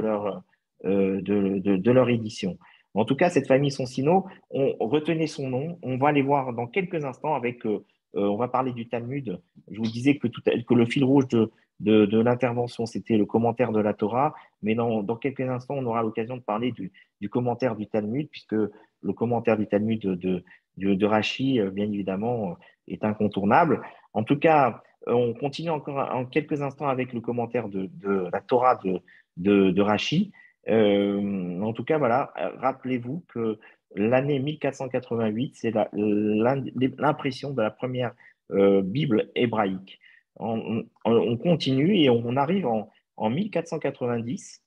leur édition. En tout cas, cette famille Sonsino, on retenait son nom. On va les voir dans quelques instants avec, on va parler du Talmud. Je vous disais que le fil rouge de l'intervention, c'était le commentaire de la Torah, mais dans quelques instants, on aura l'occasion de parler du commentaire du Talmud, puisque le commentaire du Talmud de Rashi, bien évidemment, est incontournable. En tout cas, on continue encore en quelques instants avec le commentaire de la Torah de Rashi. En tout cas, voilà, rappelez-vous que l'année 1488, c'est l'impression de la première Bible hébraïque. On continue et on arrive en 1490.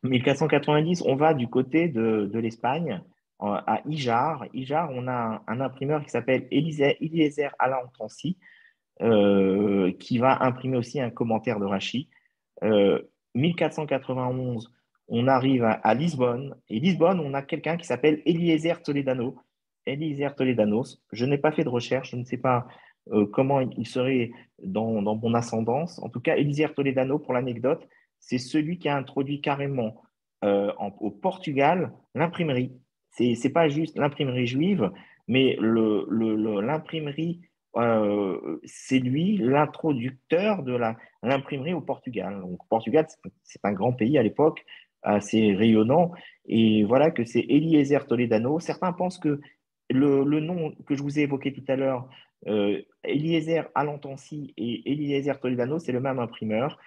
1490, on va du côté de l'Espagne, à Ijar. Ijar, on a un imprimeur qui s'appelle Eliezer Alantansi, qui va imprimer aussi un commentaire de Rachi. 1491, on arrive à Lisbonne. Et Lisbonne, on a quelqu'un qui s'appelle Eliezer Toledano. Eliezer Toledanos. Je n'ai pas fait de recherche, je ne sais pas comment il serait dans mon ascendance. En tout cas, Eliezer Toledano, pour l'anecdote, c'est celui qui a introduit carrément au Portugal l'imprimerie. C'est pas juste l'imprimerie juive, mais l'imprimerie, c'est lui l'introducteur de l'imprimerie au Portugal. Donc, Portugal, c'est un grand pays à l'époque, assez rayonnant. Et voilà que c'est Eliezer Toledano. Certains pensent que le nom que je vous ai évoqué tout à l'heure, Eliezer Alantansi et Eliezer Toledano, c'est le même imprimeur.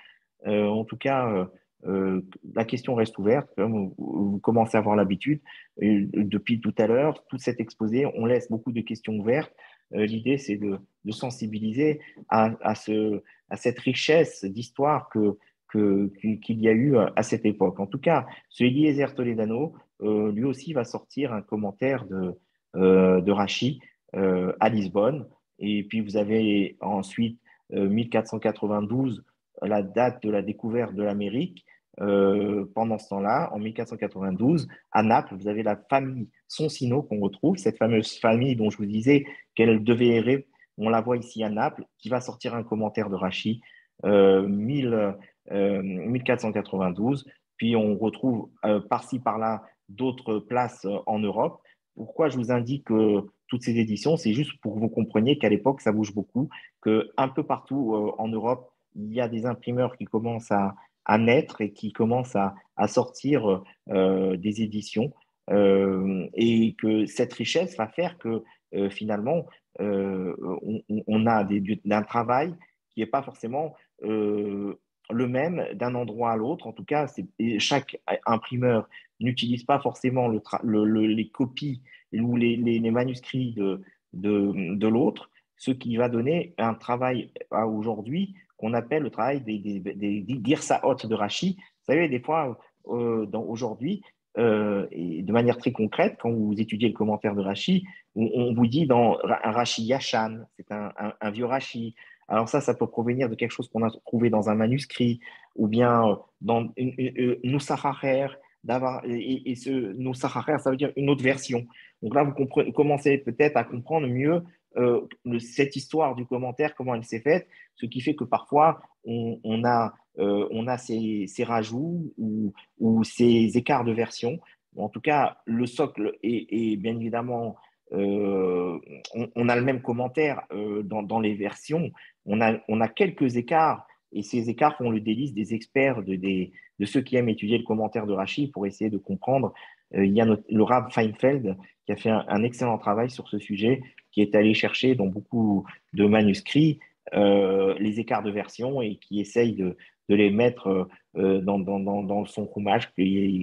En tout cas, la question reste ouverte. Comme vous commencez à avoir l'habitude, depuis tout à l'heure, tout cet exposé, on laisse beaucoup de questions ouvertes. L'idée, c'est de sensibiliser à cette richesse d'histoire qu'il y a eu à cette époque. En tout cas, ce Eliezer Toledano, lui aussi, va sortir un commentaire de Rachi à Lisbonne. Et puis, vous avez ensuite 1492, la date de la découverte de l'Amérique. Pendant ce temps-là, en 1492, à Naples, vous avez la famille Sonsino qu'on retrouve, cette fameuse famille dont je vous disais qu'elle devait errer. On la voit ici à Naples, qui va sortir un commentaire de Rachi, 1492. Puis on retrouve par-ci, par-là d'autres places en Europe. Pourquoi je vous indique toutes ces éditions? C'est juste pour que vous compreniez qu'à l'époque, ça bouge beaucoup, qu'un peu partout en Europe, il y a des imprimeurs qui commencent à naître et qui commencent à sortir des éditions. Et que cette richesse va faire que finalement, on a un travail qui n'est pas forcément le même d'un endroit à l'autre. En tout cas, chaque imprimeur n'utilise pas forcément les copies ou les manuscrits de l'autre, ce qui va donner un travail à aujourd'hui qu'on appelle le travail des Girsaot de Rachi. Vous savez, des fois, aujourd'hui, et de manière très concrète, quand vous étudiez le commentaire de Rachi, on vous dit dans un Rachi Yashan, c'est un vieux Rachi. Alors ça peut provenir de quelque chose qu'on a trouvé dans un manuscrit, ou bien dans Nusacharer, et ce Nusacharer, ça veut dire une autre version. Donc là, vous commencez peut-être à comprendre mieux cette histoire du commentaire, comment elle s'est faite, ce qui fait que parfois, on a ces rajouts ou ces écarts de version. En tout cas, le socle est bien évidemment, on a le même commentaire dans les versions. On a quelques écarts, et ces écarts font le délice des experts, de ceux qui aiment étudier le commentaire de Rachi pour essayer de comprendre. Il y a le Rav Feinfeld qui a fait un excellent travail sur ce sujet, qui est allé chercher dans beaucoup de manuscrits les écarts de version et qui essaye de les mettre dans son roumage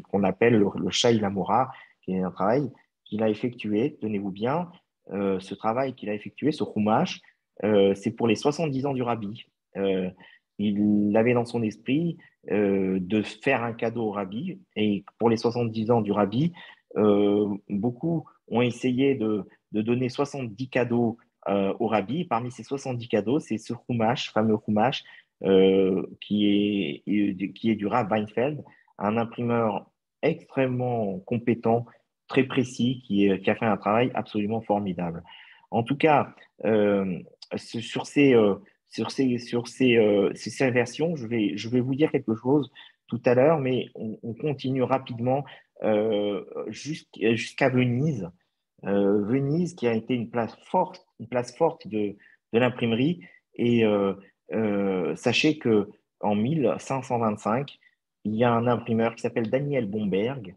qu'on appelle le Shai Lamora, qui est un travail qu'il a effectué, tenez-vous bien, ce travail qu'il a effectué, ce roumage, c'est pour les 70 ans du rabbi. Il avait dans son esprit de faire un cadeau au rabbi, et pour les 70 ans du rabbi, beaucoup ont essayé de donner 70 cadeaux au rabbi. Parmi ces 70 cadeaux, c'est ce chumash, fameux chumash, qui est du Rav Weinfeld, un imprimeur extrêmement compétent, très précis, qui a fait un travail absolument formidable. En tout cas, sur ces versions, je vais vous dire quelque chose tout à l'heure, mais on continue rapidement jusqu'à Venise. Venise qui a été une place forte de l'imprimerie. Et sachez que en 1525, il y a un imprimeur qui s'appelle Daniel Bomberg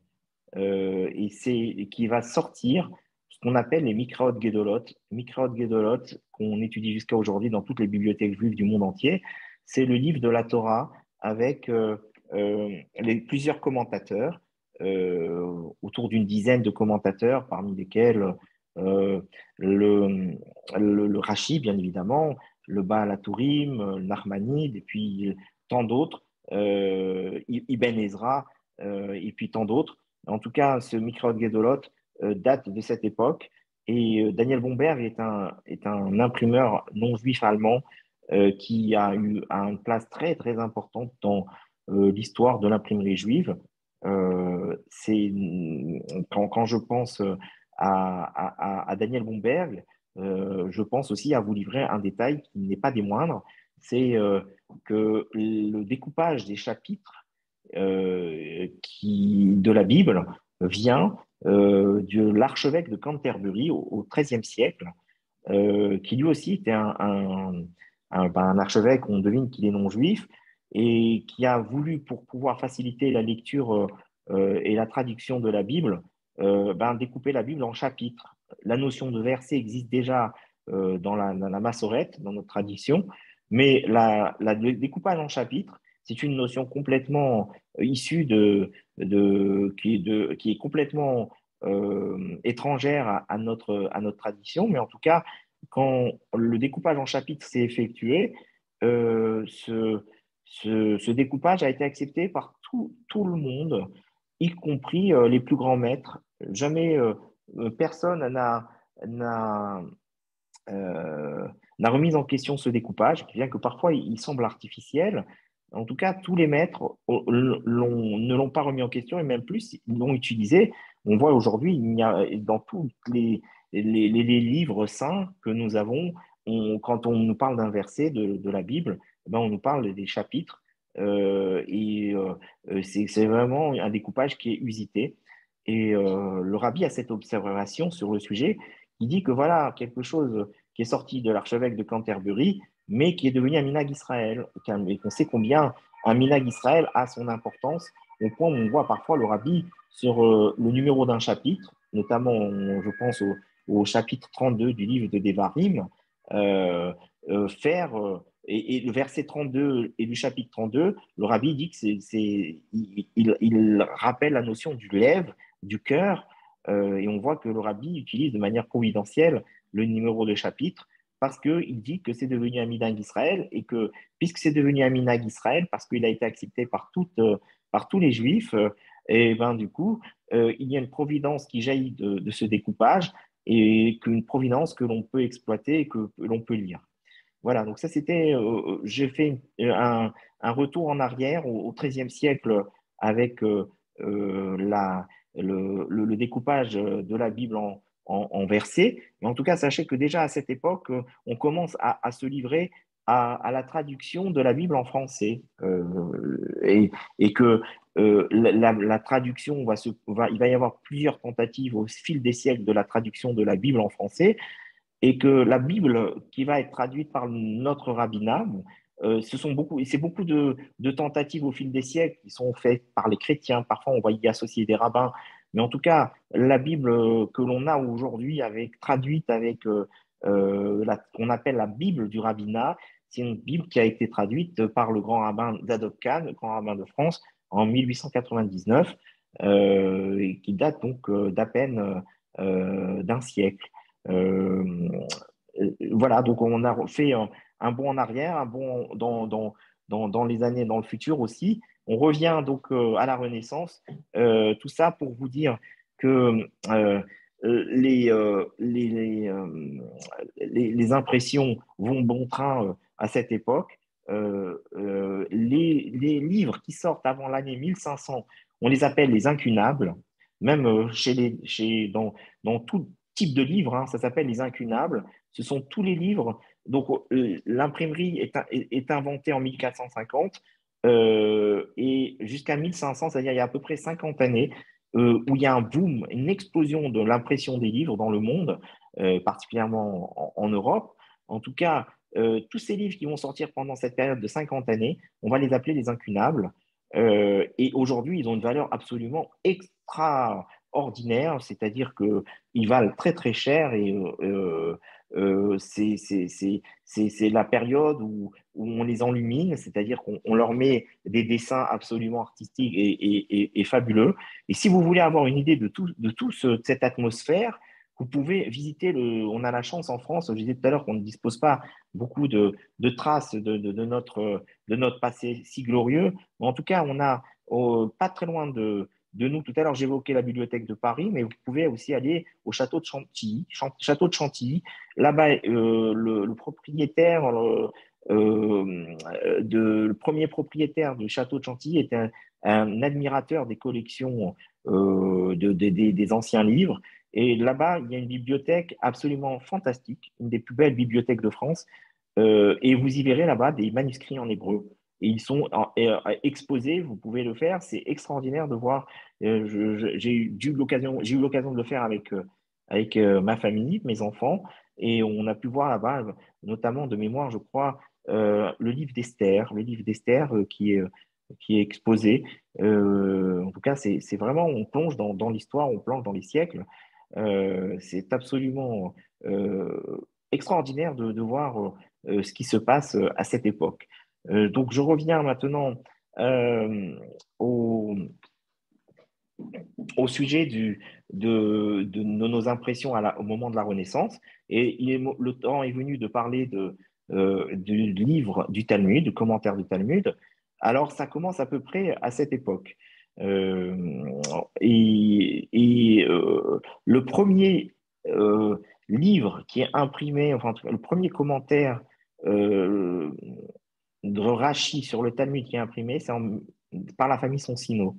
et qui va sortir ce qu'on appelle les Mikraot Gedolot. Mikraot Gedolot, qu'on étudie jusqu'à aujourd'hui dans toutes les bibliothèques juives du monde entier, c'est le livre de la Torah avec plusieurs commentateurs, autour d'une dizaine de commentateurs, parmi lesquels euh, le, le Rashi, bien évidemment, le Baal HaTurim, le Nachmanide, et puis tant d'autres, Ibn Ezra, et puis tant d'autres. En tout cas, ce Mikraot Gedolot date de cette époque. Et Daniel Bomberg est un imprimeur non juif allemand qui a une place très, très importante dans l'histoire de l'imprimerie juive. Quand je pense à Daniel Bomberg, je pense aussi à vous livrer un détail qui n'est pas des moindres, c'est que le découpage des chapitres de la Bible vient de l'archevêque de Canterbury au XIIIe siècle, qui lui aussi était un archevêque, on devine qu'il est non-juif, et qui a voulu, pour pouvoir faciliter la lecture et la traduction de la Bible, découper la Bible en chapitres. La notion de verset existe déjà dans la Massorette, dans notre tradition, mais le découpage en chapitres, c'est une notion complètement issue qui est complètement étrangère à notre tradition, mais en tout cas, quand le découpage en chapitres s'est effectué, ce découpage a été accepté par tout le monde, y compris les plus grands maîtres. Jamais personne n'a, n'a remis en question ce découpage, bien que parfois il semble artificiel. En tout cas, tous les maîtres ne l'ont pas remis en question, et même plus, ils l'ont utilisé. On voit aujourd'hui, il y a dans tous les livres saints que nous avons, quand on nous parle d'un verset de la Bible, on nous parle des chapitres. C'est vraiment un découpage qui est usité. Et le rabbi a cette observation sur le sujet. Il dit que voilà quelque chose qui est sorti de l'archevêque de Canterbury, mais qui est devenu un minag Israël. Et qu'on sait combien un minag Israël a son importance, au point où on voit parfois le rabbi sur le numéro d'un chapitre, notamment, je pense, au chapitre 32 du livre de Devarim, faire. Et le verset 32 et du chapitre 32, le rabbi dit que il rappelle la notion du lève, du cœur, et on voit que le rabbi utilise de manière providentielle le numéro de chapitre parce qu'il dit que c'est devenu un minag Israël et que, puisque c'est devenu un minag Israël, parce qu'il a été accepté par tous les juifs, et ben, du coup, il y a une providence qui jaillit de ce découpage et qu'une providence que l'on peut exploiter et que l'on peut lire. Voilà, donc ça c'était, j'ai fait un retour en arrière au XIIIe siècle avec le découpage de la Bible en versets. Mais en tout cas, sachez que déjà à cette époque, on commence à se livrer à la traduction de la Bible en français. Et que la traduction il va y avoir plusieurs tentatives au fil des siècles de la traduction de la Bible en français, et que la Bible qui va être traduite par notre rabbinat, c'est beaucoup de tentatives au fil des siècles qui sont faites par les chrétiens. Parfois, on va y associer des rabbins. Mais en tout cas, la Bible que l'on a aujourd'hui, traduite avec qu'on appelle la Bible du rabbinat, c'est une Bible qui a été traduite par le grand rabbin Zadok Khan, le grand rabbin de France, en 1899, et qui date donc d'à peine d'un siècle. Euh, voilà, donc on a fait un bond en arrière, un bond dans les années, dans le futur aussi. On revient donc à la Renaissance. Tout ça pour vous dire que les impressions vont bon train à cette époque. Les livres qui sortent avant l'année 1500, on les appelle les incunables, même dans tout type de livre, hein, ça s'appelle les incunables. Ce sont tous les livres. Donc, l'imprimerie est inventée en 1450 et jusqu'à 1500, c'est-à-dire il y a à peu près 50 années, où il y a un boom, une explosion de l'impression des livres dans le monde, particulièrement en Europe. En tout cas, tous ces livres qui vont sortir pendant cette période de 50 années, on va les appeler les incunables. Et aujourd'hui, ils ont une valeur absolument extraordinaire, c'est-à-dire qu'ils valent très très cher et c'est la période où on les enlumine, c'est-à-dire qu'on leur met des dessins absolument artistiques et fabuleux. Et si vous voulez avoir une idée de cette atmosphère, vous pouvez visiter on a la chance en France, je disais tout à l'heure qu'on ne dispose pas beaucoup de traces de notre passé si glorieux. Mais en tout cas, on a pas très loin de nous. Tout à l'heure, j'évoquais la bibliothèque de Paris, mais vous pouvez aussi aller au château de Chantilly. Château de Chantilly, là-bas, le propriétaire, le premier propriétaire du château de Chantilly est un admirateur des collections des anciens livres. Et là-bas, il y a une bibliothèque absolument fantastique, une des plus belles bibliothèques de France. Et vous y verrez là-bas des manuscrits en hébreu. Et ils sont exposés, vous pouvez le faire, c'est extraordinaire de voir. J'ai eu l'occasion de le faire avec ma famille, mes enfants, et on a pu voir là-bas, notamment de mémoire, je crois, le livre d'Esther qui est exposé. En tout cas, c'est vraiment, on plonge dans l'histoire, on plonge dans les siècles. C'est absolument extraordinaire de voir ce qui se passe à cette époque. Donc, je reviens maintenant euh, au, au sujet de nos impressions au moment de la Renaissance. Et le temps est venu de parler du livre du Talmud, du commentaire du Talmud. Alors, ça commence à peu près à cette époque. Euh, le premier livre qui est imprimé, enfin, le premier commentaire euh, de Rachi sur le Talmud qui est imprimé, par la famille Sonsino. Vous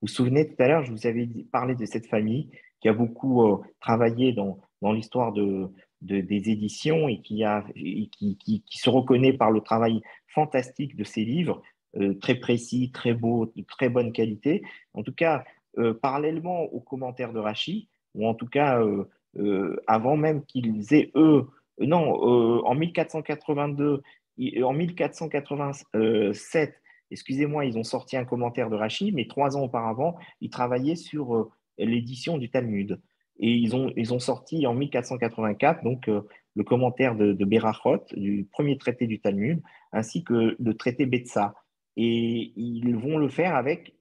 vous souvenez, tout à l'heure, je vous avais parlé de cette famille qui a beaucoup travaillé dans l'histoire des éditions et qui se reconnaît par le travail fantastique de ces livres, très précis, très beaux, de très bonne qualité. En tout cas, parallèlement aux commentaires de Rachi, ou en tout cas avant même qu'ils aient, eux, non, en 1482, en 1487, excusez-moi, ils ont sorti un commentaire de Rachi, mais 3 ans auparavant, ils travaillaient sur l'édition du Talmud. Et ils ont sorti en 1484 donc, le commentaire de Berachot, du premier traité du Talmud, ainsi que le traité Betsa. Et ils vont le faire avec,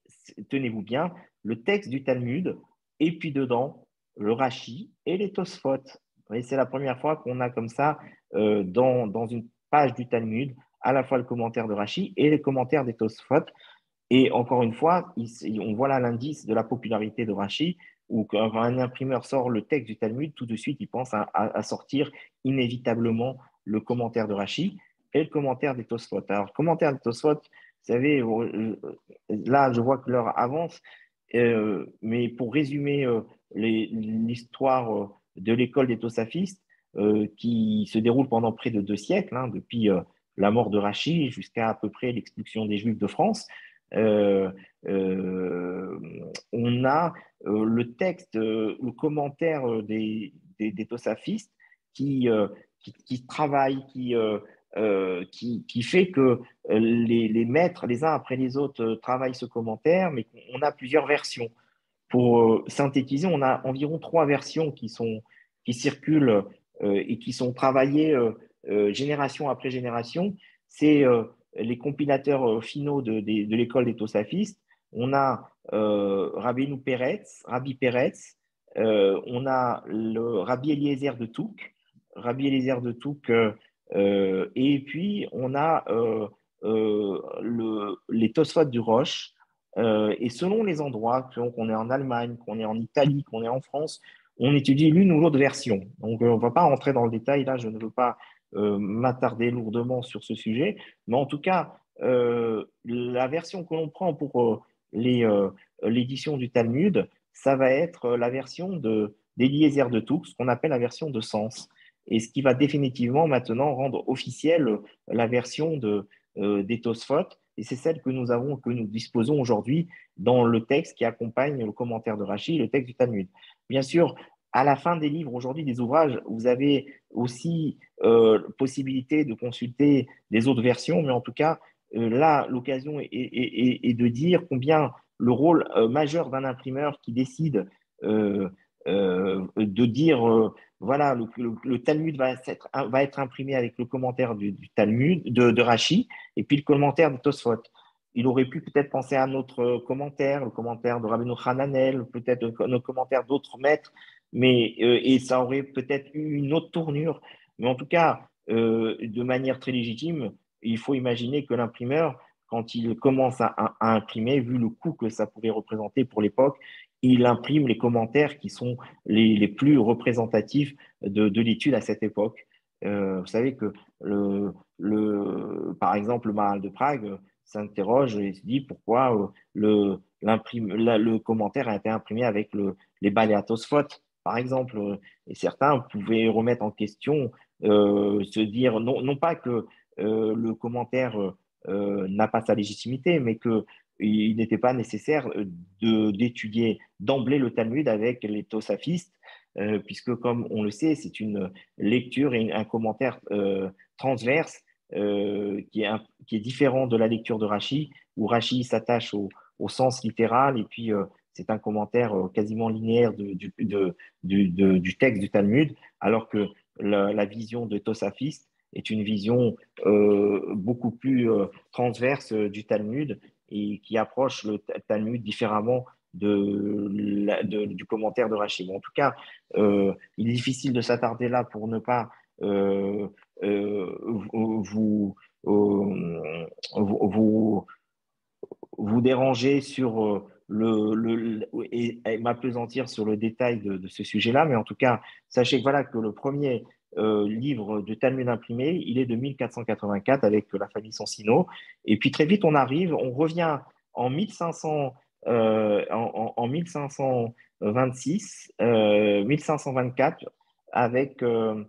tenez-vous bien, le texte du Talmud, et puis dedans, le Rachi et les Tosfot. Et c'est la première fois qu'on a comme ça, dans une page du Talmud, à la fois le commentaire de Rachi et les commentaires des Tosfot. Et encore une fois, on voit là l'indice de la popularité de Rachi, où quand un imprimeur sort le texte du Talmud, tout de suite, il pense à sortir inévitablement le commentaire de Rachi et le commentaire des Tosfot. Alors, le commentaire des Tosfot, vous savez, là, je vois que l'heure avance, mais pour résumer l'histoire de l'école des Tosafistes, qui se déroule pendant près de 2 siècles, hein, depuis la mort de Rachi jusqu'à à peu près l'expulsion des Juifs de France, euh, euh, on a le texte, le commentaire des Tosafistes qui, qui travaille, qui fait que les maîtres, les uns après les autres, travaillent ce commentaire, mais on a plusieurs versions. Pour synthétiser, on a environ 3 versions qui circulent et qui sont travaillées génération après génération, c'est les compilateurs finaux de l'école des Tosafistes. On a Rabbi Peretz, on a le Rabbi Eliezer de Touques, et puis on a les Tosfot du Roche. Et selon les endroits, qu'on est en Allemagne, qu'on est en Italie, qu'on est en France, on étudie l'une ou l'autre version. Donc, on ne va pas rentrer dans le détail, là, je ne veux pas m'attarder lourdement sur ce sujet, mais en tout cas, la version que l'on prend pour l'édition du Talmud, ça va être la version d'Eliezer de Touques, ce qu'on appelle la version de Sens, et ce qui va définitivement maintenant rendre officielle la version des Tosfot, et c'est celle que nous disposons aujourd'hui dans le texte qui accompagne le commentaire de Rachi, le texte du Talmud. Bien sûr, à la fin des livres aujourd'hui, des ouvrages, vous avez aussi possibilité de consulter des autres versions, mais en tout cas, là, l'occasion est de dire combien le rôle majeur d'un imprimeur qui décide de dire voilà, le Talmud va être imprimé avec le commentaire du Talmud, de Rachi, et puis le commentaire de Tosfot. Il aurait pu peut-être penser à notre commentaire, le commentaire de Rabbeinu Hananel, peut-être le commentaire d'autres maîtres, et ça aurait peut-être eu une autre tournure. Mais en tout cas, de manière très légitime, il faut imaginer que l'imprimeur, quand il commence à imprimer, vu le coût que ça pouvait représenter pour l'époque, il imprime les commentaires qui sont les plus représentatifs de l'étude à cette époque. Vous savez que, par exemple, le Maharal de Prague s'interroge et se dit pourquoi le commentaire a été imprimé avec les Baléatosphot, par exemple. Et certains pouvaient remettre en question, se dire non pas que le commentaire n'a pas sa légitimité, mais qu'il n'était pas nécessaire d'étudier d'emblée le Talmud avec les Tosafistes, puisque, comme on le sait, c'est une lecture et un commentaire transverse qui est différent de la lecture de Rachi, où Rachi s'attache au sens littéral, et puis c'est un commentaire quasiment linéaire du texte du Talmud, alors que la vision de Tosafiste est une vision beaucoup plus transverse du Talmud et qui approche le Talmud différemment du commentaire de Rachi. Bon, en tout cas, il est difficile de s'attarder là pour ne pas euh, euh, vous, euh, vous, vous déranger sur et m'appesantir sur le détail de ce sujet-là, mais en tout cas, sachez que voilà que le premier livre de Talmud imprimé, il est de 1484 avec la famille Sonsino, et puis très vite on revient en 1500, en 1526, 1524 avec euh,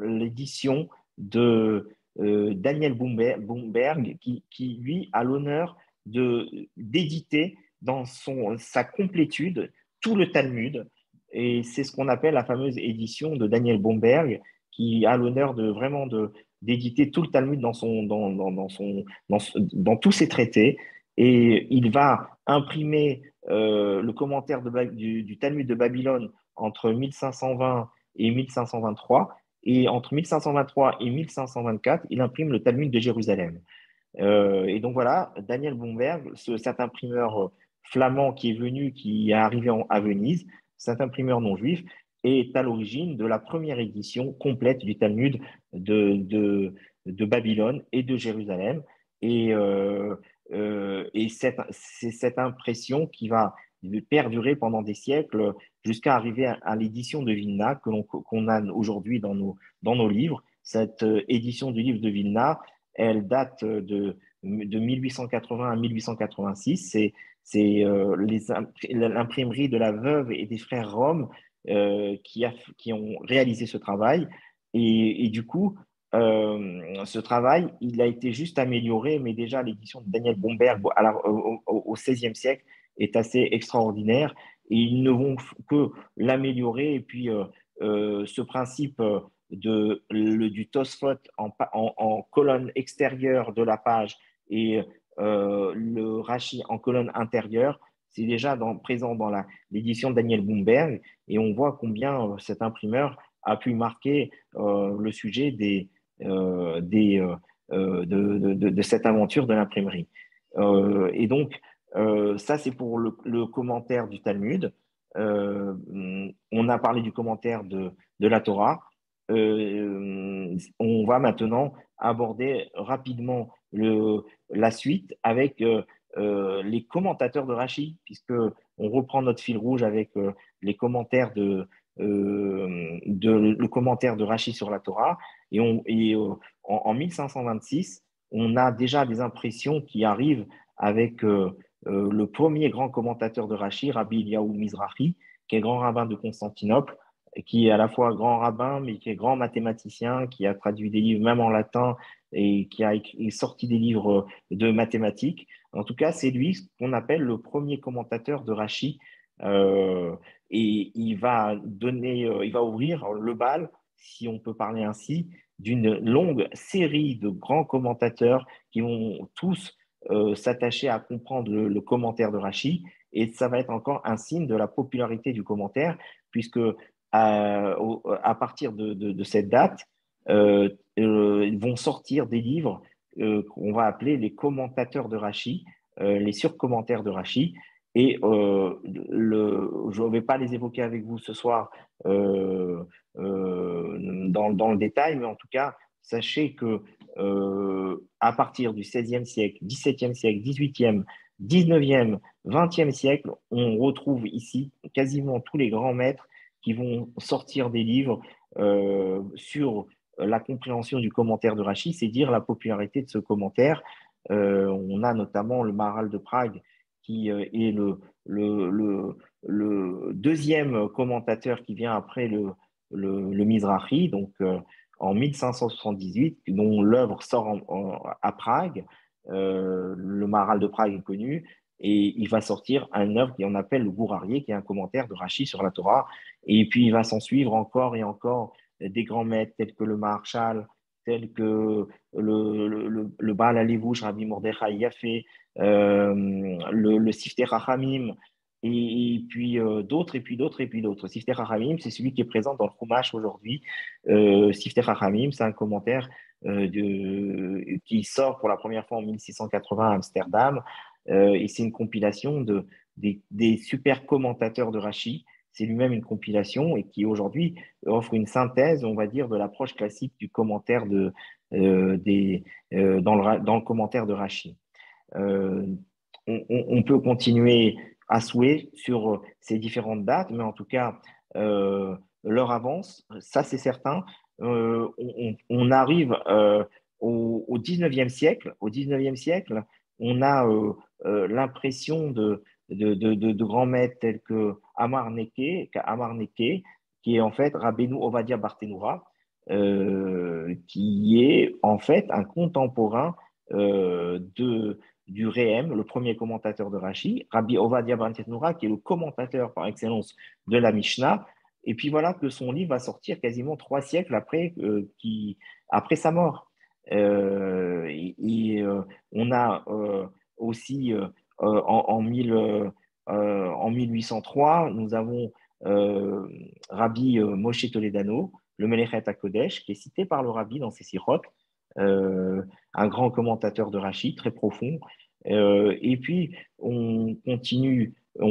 l'édition de Daniel Boomberg, lui, a l'honneur d'éditer dans sa complétude tout le Talmud. Et c'est ce qu'on appelle la fameuse édition de Daniel Boomberg, qui a l'honneur d'éditer tout le Talmud dans tous ses traités. Et il va imprimer le commentaire du Talmud de Babylone entre 1520 et 1523. Et entre 1523 et 1524, il imprime le Talmud de Jérusalem. Et donc voilà, Daniel Blomberg, cet imprimeur flamand qui est venu, qui est arrivé à Venise, cet imprimeur non juif, est à l'origine de la première édition complète du Talmud de Babylone et de Jérusalem. Et c'est cette impression qui va perdurer pendant des siècles jusqu'à arriver à l'édition de Vilna qu'on a aujourd'hui dans nos livres. Cette édition du livre de Vilna, elle date de 1880 à 1886. C'est l'imprimerie de la veuve et des frères Rome qui ont réalisé ce travail. Et du coup, ce travail, il a été juste amélioré, mais déjà l'édition de Daniel Bomberg au XVIe siècle est assez extraordinaire et ils ne vont que l'améliorer. Et puis, ce principe du Tosfot en colonne extérieure de la page et le Rashi en colonne intérieure, c'est déjà présent dans l'édition de Daniel Boomberg et on voit combien cet imprimeur a pu marquer le sujet de cette aventure de l'imprimerie. Et donc, ça, c'est pour le commentaire du Talmud. On a parlé du commentaire de la Torah. On va maintenant aborder rapidement la suite avec les commentateurs de Rashi, puisque on reprend notre fil rouge avec les commentaires le commentaire de Rashi sur la Torah. En 1526, on a déjà des impressions qui arrivent avec le premier grand commentateur de Rashi, Rabbi Eliyahu Mizrahi, qui est grand rabbin de Constantinople, qui est à la fois grand rabbin, mais qui est grand mathématicien, qui a traduit des livres même en latin et qui a sorti des livres de mathématiques. En tout cas, c'est lui qu'on appelle le premier commentateur de Rashi. Et il va il va ouvrir le bal, si on peut parler ainsi, d'une longue série de grands commentateurs qui vont tous s'attacher à comprendre le commentaire de Rashi. Et ça va être encore un signe de la popularité du commentaire, puisque à partir de cette date, ils vont sortir des livres qu'on va appeler les commentateurs de Rashi, les surcommentaires de Rashi. Et je ne vais pas les évoquer avec vous ce soir dans le détail, mais en tout cas, sachez que à partir du XVIe siècle, XVIIe siècle, XVIIIe, XIXe, XXe siècle, on retrouve ici quasiment tous les grands maîtres qui vont sortir des livres sur la compréhension du commentaire de Rashi, c'est dire la popularité de ce commentaire. On a notamment le Maharal de Prague, qui est le deuxième commentateur qui vient après le Mizrahi, donc en 1578, dont l'œuvre sort à Prague. Le Maharal de Prague est connu, et il va sortir un œuvre qu'on appelle le Gourarié, qui est un commentaire de Rashi sur la Torah. Et puis il va s'en suivre encore et encore des grands maîtres tels que le Maharshal, tels que le Baal Halevouch, Rabbi Mordechai Yaffé, le Siftei Chachamim, et puis d'autres, et puis d'autres, et puis d'autres. Siftei Chachamim, c'est celui qui est présent dans le Chumash aujourd'hui. Siftei Chachamim, c'est un commentaire qui sort pour la première fois en 1680 à Amsterdam, et c'est une compilation des super commentateurs de Rashi. C'est lui-même une compilation et qui aujourd'hui offre une synthèse, on va dire, de l'approche classique du commentaire dans le commentaire de Rashi. Euh, on peut continuer à souhait sur ces différentes dates, mais en tout cas, l'heure avance, ça c'est certain. On arrive au 19e siècle. Au 19e siècle, on a l'impression de grands maîtres tels que Amar Neke, qui est en fait Rabbeinu Ovadia Barthénoura, qui est en fait un contemporain du Rehem, le premier commentateur de Rashi, Rabbi Ovadia Barthénoura, qui est le commentateur par excellence de la Mishnah. Et puis voilà que son livre va sortir quasiment 3 siècles après sa mort. On a aussi en 1803, nous avons Rabbi Moshe Toledano, le Melechet HaKodesh, qui est cité par le Rabbi dans ses sirotes, un grand commentateur de Rashi, très profond. Et puis, on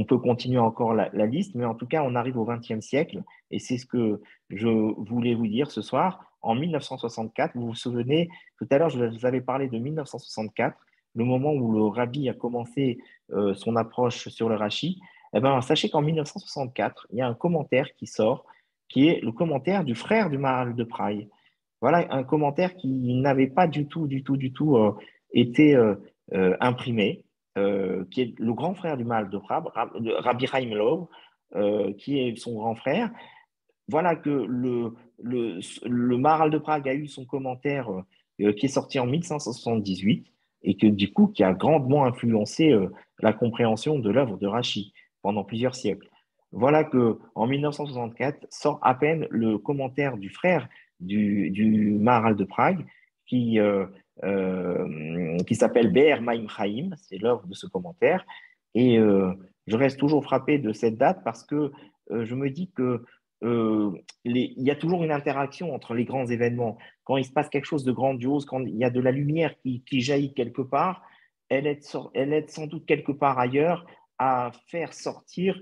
peut continuer encore la liste, mais en tout cas, on arrive au XXe siècle, et c'est ce que je voulais vous dire ce soir. En 1964, vous vous souvenez, tout à l'heure, je vous avais parlé de 1964, le moment où le Rabbi a commencé son approche sur le Rashi. Eh ben, sachez qu'en 1964, il y a un commentaire qui sort, qui est le commentaire du frère du Maharal de Prague. Voilà un commentaire qui n'avait pas du tout été imprimé, qui est le grand frère du Maharal de Prague, Rabbi Chaim Lov, qui est son grand frère. Voilà que le Maharal de Prague a eu son commentaire qui est sorti en 1578 et que du coup qui a grandement influencé la compréhension de l'œuvre de Rashi pendant plusieurs siècles. Voilà que en 1964 sort à peine le commentaire du frère du Maharal de Prague qui s'appelle Be'er Maim Chaim, c'est l'œuvre de ce commentaire. Et je reste toujours frappé de cette date parce que je me dis que il y a toujours une interaction entre les grands événements. Quand il se passe quelque chose de grandiose, quand il y a de la lumière qui jaillit quelque part, elle aide sans doute quelque part ailleurs à faire sortir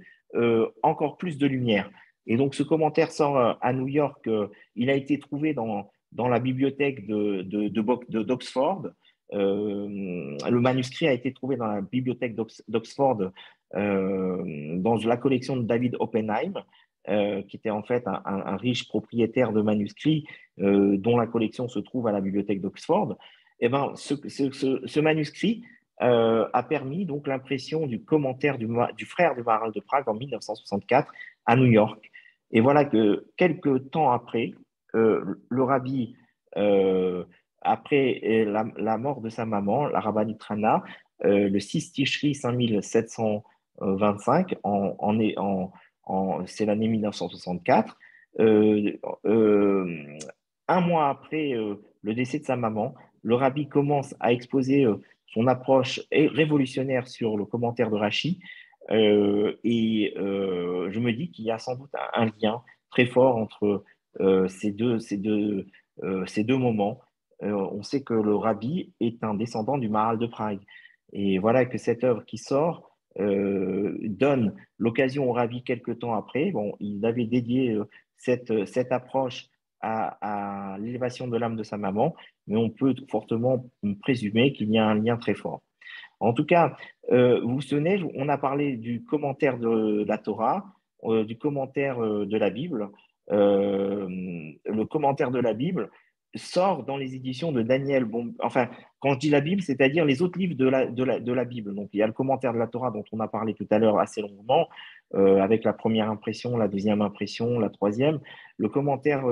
encore plus de lumière. Et donc, ce commentaire sort à New York. Il a été trouvé dans la bibliothèque d'Oxford. Le manuscrit a été trouvé dans la bibliothèque d'Oxford, dans la collection de David Oppenheim, qui était en fait un riche propriétaire de manuscrits dont la collection se trouve à la bibliothèque d'Oxford. Et ben, ce manuscrit a permis donc l'impression du commentaire du frère du maréchal de Prague en 1964 à New York. Et voilà que quelques temps après, le rabbi, après la mort de sa maman, la rabbinite Trana, le 6 Tishri 5725, c'est l'année 1964, euh, euh, un mois après le décès de sa maman, le rabbi commence à exposer son approche révolutionnaire sur le commentaire de Rachi. Je me dis qu'il y a sans doute un lien très fort entre ces deux moments. On sait que le rabbi est un descendant du Maharal de Prague. Et voilà que cette œuvre qui sort donne l'occasion au rabbi quelques temps après. Bon, il avait dédié cette approche à l'élévation de l'âme de sa maman, mais on peut fortement présumer qu'il y a un lien très fort. En tout cas, vous vous souvenez, on a parlé du commentaire de la Torah, du commentaire de la Bible. Le commentaire de la Bible sort dans les éditions de Daniel. Bon, enfin, quand je dis la Bible, c'est-à-dire les autres livres de la Bible. Donc, il y a le commentaire de la Torah dont on a parlé tout à l'heure assez longuement, avec la première impression, la deuxième impression, la troisième. Le commentaire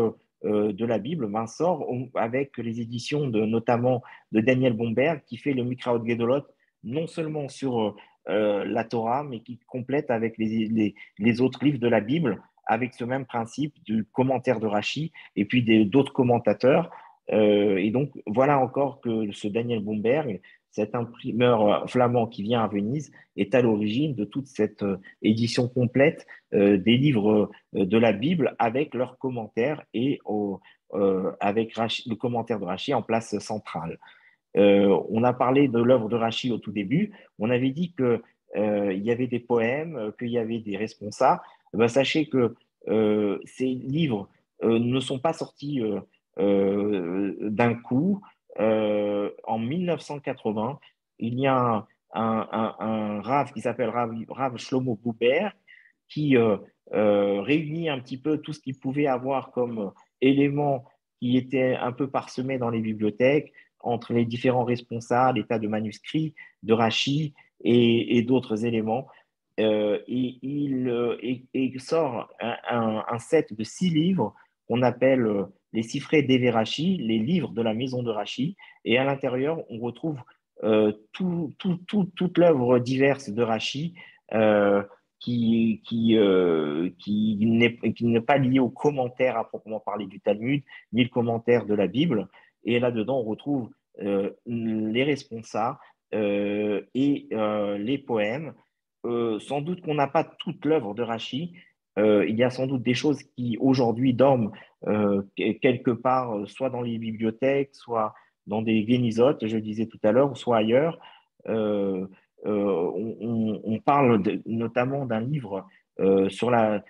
de la Bible sort avec les éditions notamment de Daniel Bomberg, qui fait le Mikraot Gedolot, non seulement sur la Torah, mais qui complète avec les autres livres de la Bible, avec ce même principe du commentaire de Rachi et puis d'autres commentateurs. Et donc, voilà encore que ce Daniel Bomberg, cet imprimeur flamand qui vient à Venise, est à l'origine de toute cette édition complète des livres de la Bible avec leurs commentaires et avec le commentaire de Rachi en place centrale. On a parlé de l'œuvre de Rachi au tout début. On avait dit que il y avait des poèmes, qu'il y avait des responsables. Ben, sachez que ces livres ne sont pas sortis d'un coup. En 1980, il y a un Rav qui s'appelle Rav Shlomo Buber qui réunit un petit peu tout ce qu'il pouvait avoir comme éléments qui étaient un peu parsemés dans les bibliothèques entre les différents responsables, l'état de manuscrits, de Rachi et d'autres éléments. Et sort un set de 6 livres qu'on appelle les Sifrei Dever Rachi, les livres de la maison de Rachi. Et à l'intérieur, on retrouve toute l'œuvre diverse de Rachi qui n'est pas liée au commentaire à proprement parler du Talmud, ni le commentaire de la Bible. Et là-dedans, on retrouve les responsables les poèmes. Sans doute qu'on n'a pas toute l'œuvre de Rachi. Il y a sans doute des choses qui aujourd'hui dorment quelque part, soit dans les bibliothèques, soit dans des guénisotes, je disais tout à l'heure, soit ailleurs. Euh, on parle notamment d'un livre sur la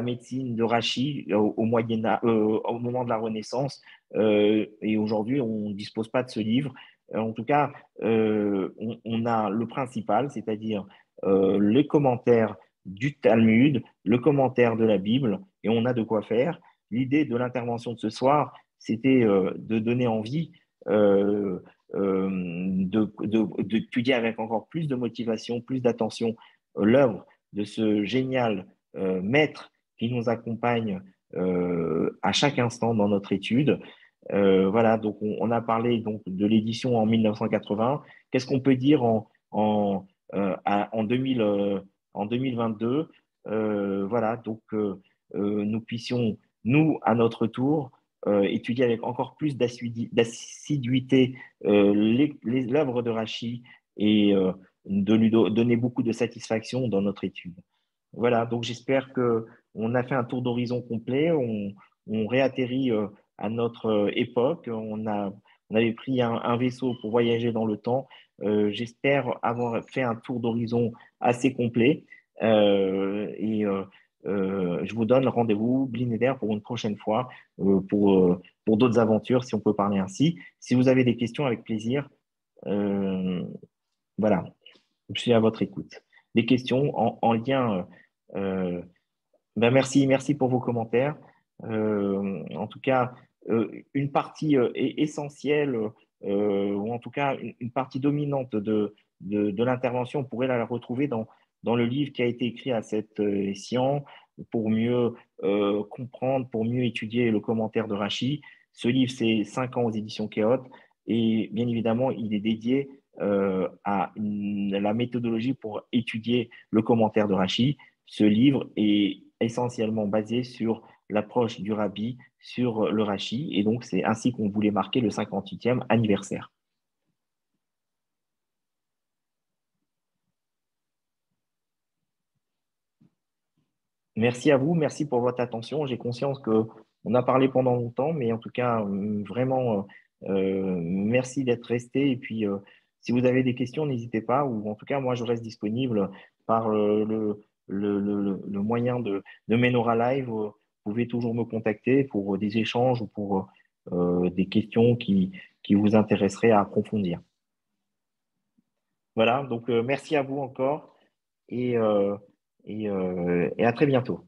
médecine de Rachi au moment de la Renaissance. Et aujourd'hui, on ne dispose pas de ce livre. En tout cas, on a le principal, c'est-à-dire les commentaires du Talmud, le commentaire de la Bible, et on a de quoi faire. L'idée de l'intervention de ce soir, c'était de donner envie d'étudier avec encore plus de motivation, plus d'attention l'œuvre de ce génial maître qui nous accompagne à chaque instant dans notre étude. Voilà, donc on a parlé donc de l'édition en 1980. Qu'est-ce qu'on peut dire en 2022? Voilà, donc nous puissions, nous, à notre tour, étudier avec encore plus d'assiduité l'œuvre de Rachi et de lui donner beaucoup de satisfaction dans notre étude. Voilà, donc j'espère que on a fait un tour d'horizon complet, on réatterrit à notre époque, on avait pris un vaisseau pour voyager dans le temps. J'espère avoir fait un tour d'horizon assez complet. Je vous donne rendez-vous, Blinéder, pour une prochaine fois, pour d'autres aventures, si on peut parler ainsi. Si vous avez des questions, avec plaisir. Euh, voilà, je suis à votre écoute. Des questions en lien. euh, ben merci pour vos commentaires. En tout cas, une partie essentielle, ou en tout cas une partie dominante de l'intervention, on pourrait la retrouver dans le livre qui a été écrit à cette science pour mieux comprendre, pour mieux étudier le commentaire de Rachi. Ce livre, c'est 5 ans aux éditions Kéot, et bien évidemment, il est dédié la méthodologie pour étudier le commentaire de Rachi. Ce livre est essentiellement basé sur l'approche du Rabbi sur le Rashi, et donc c'est ainsi qu'on voulait marquer le 58e anniversaire. Merci à vous, merci pour votre attention. J'ai conscience que on a parlé pendant longtemps, mais en tout cas, vraiment, merci d'être resté. Et puis, si vous avez des questions, n'hésitez pas, ou en tout cas, moi, je reste disponible par le moyen de Menora Live. Vous pouvez toujours me contacter pour des échanges ou pour des questions qui vous intéresseraient à approfondir. Voilà, donc merci à vous encore, et, et à très bientôt.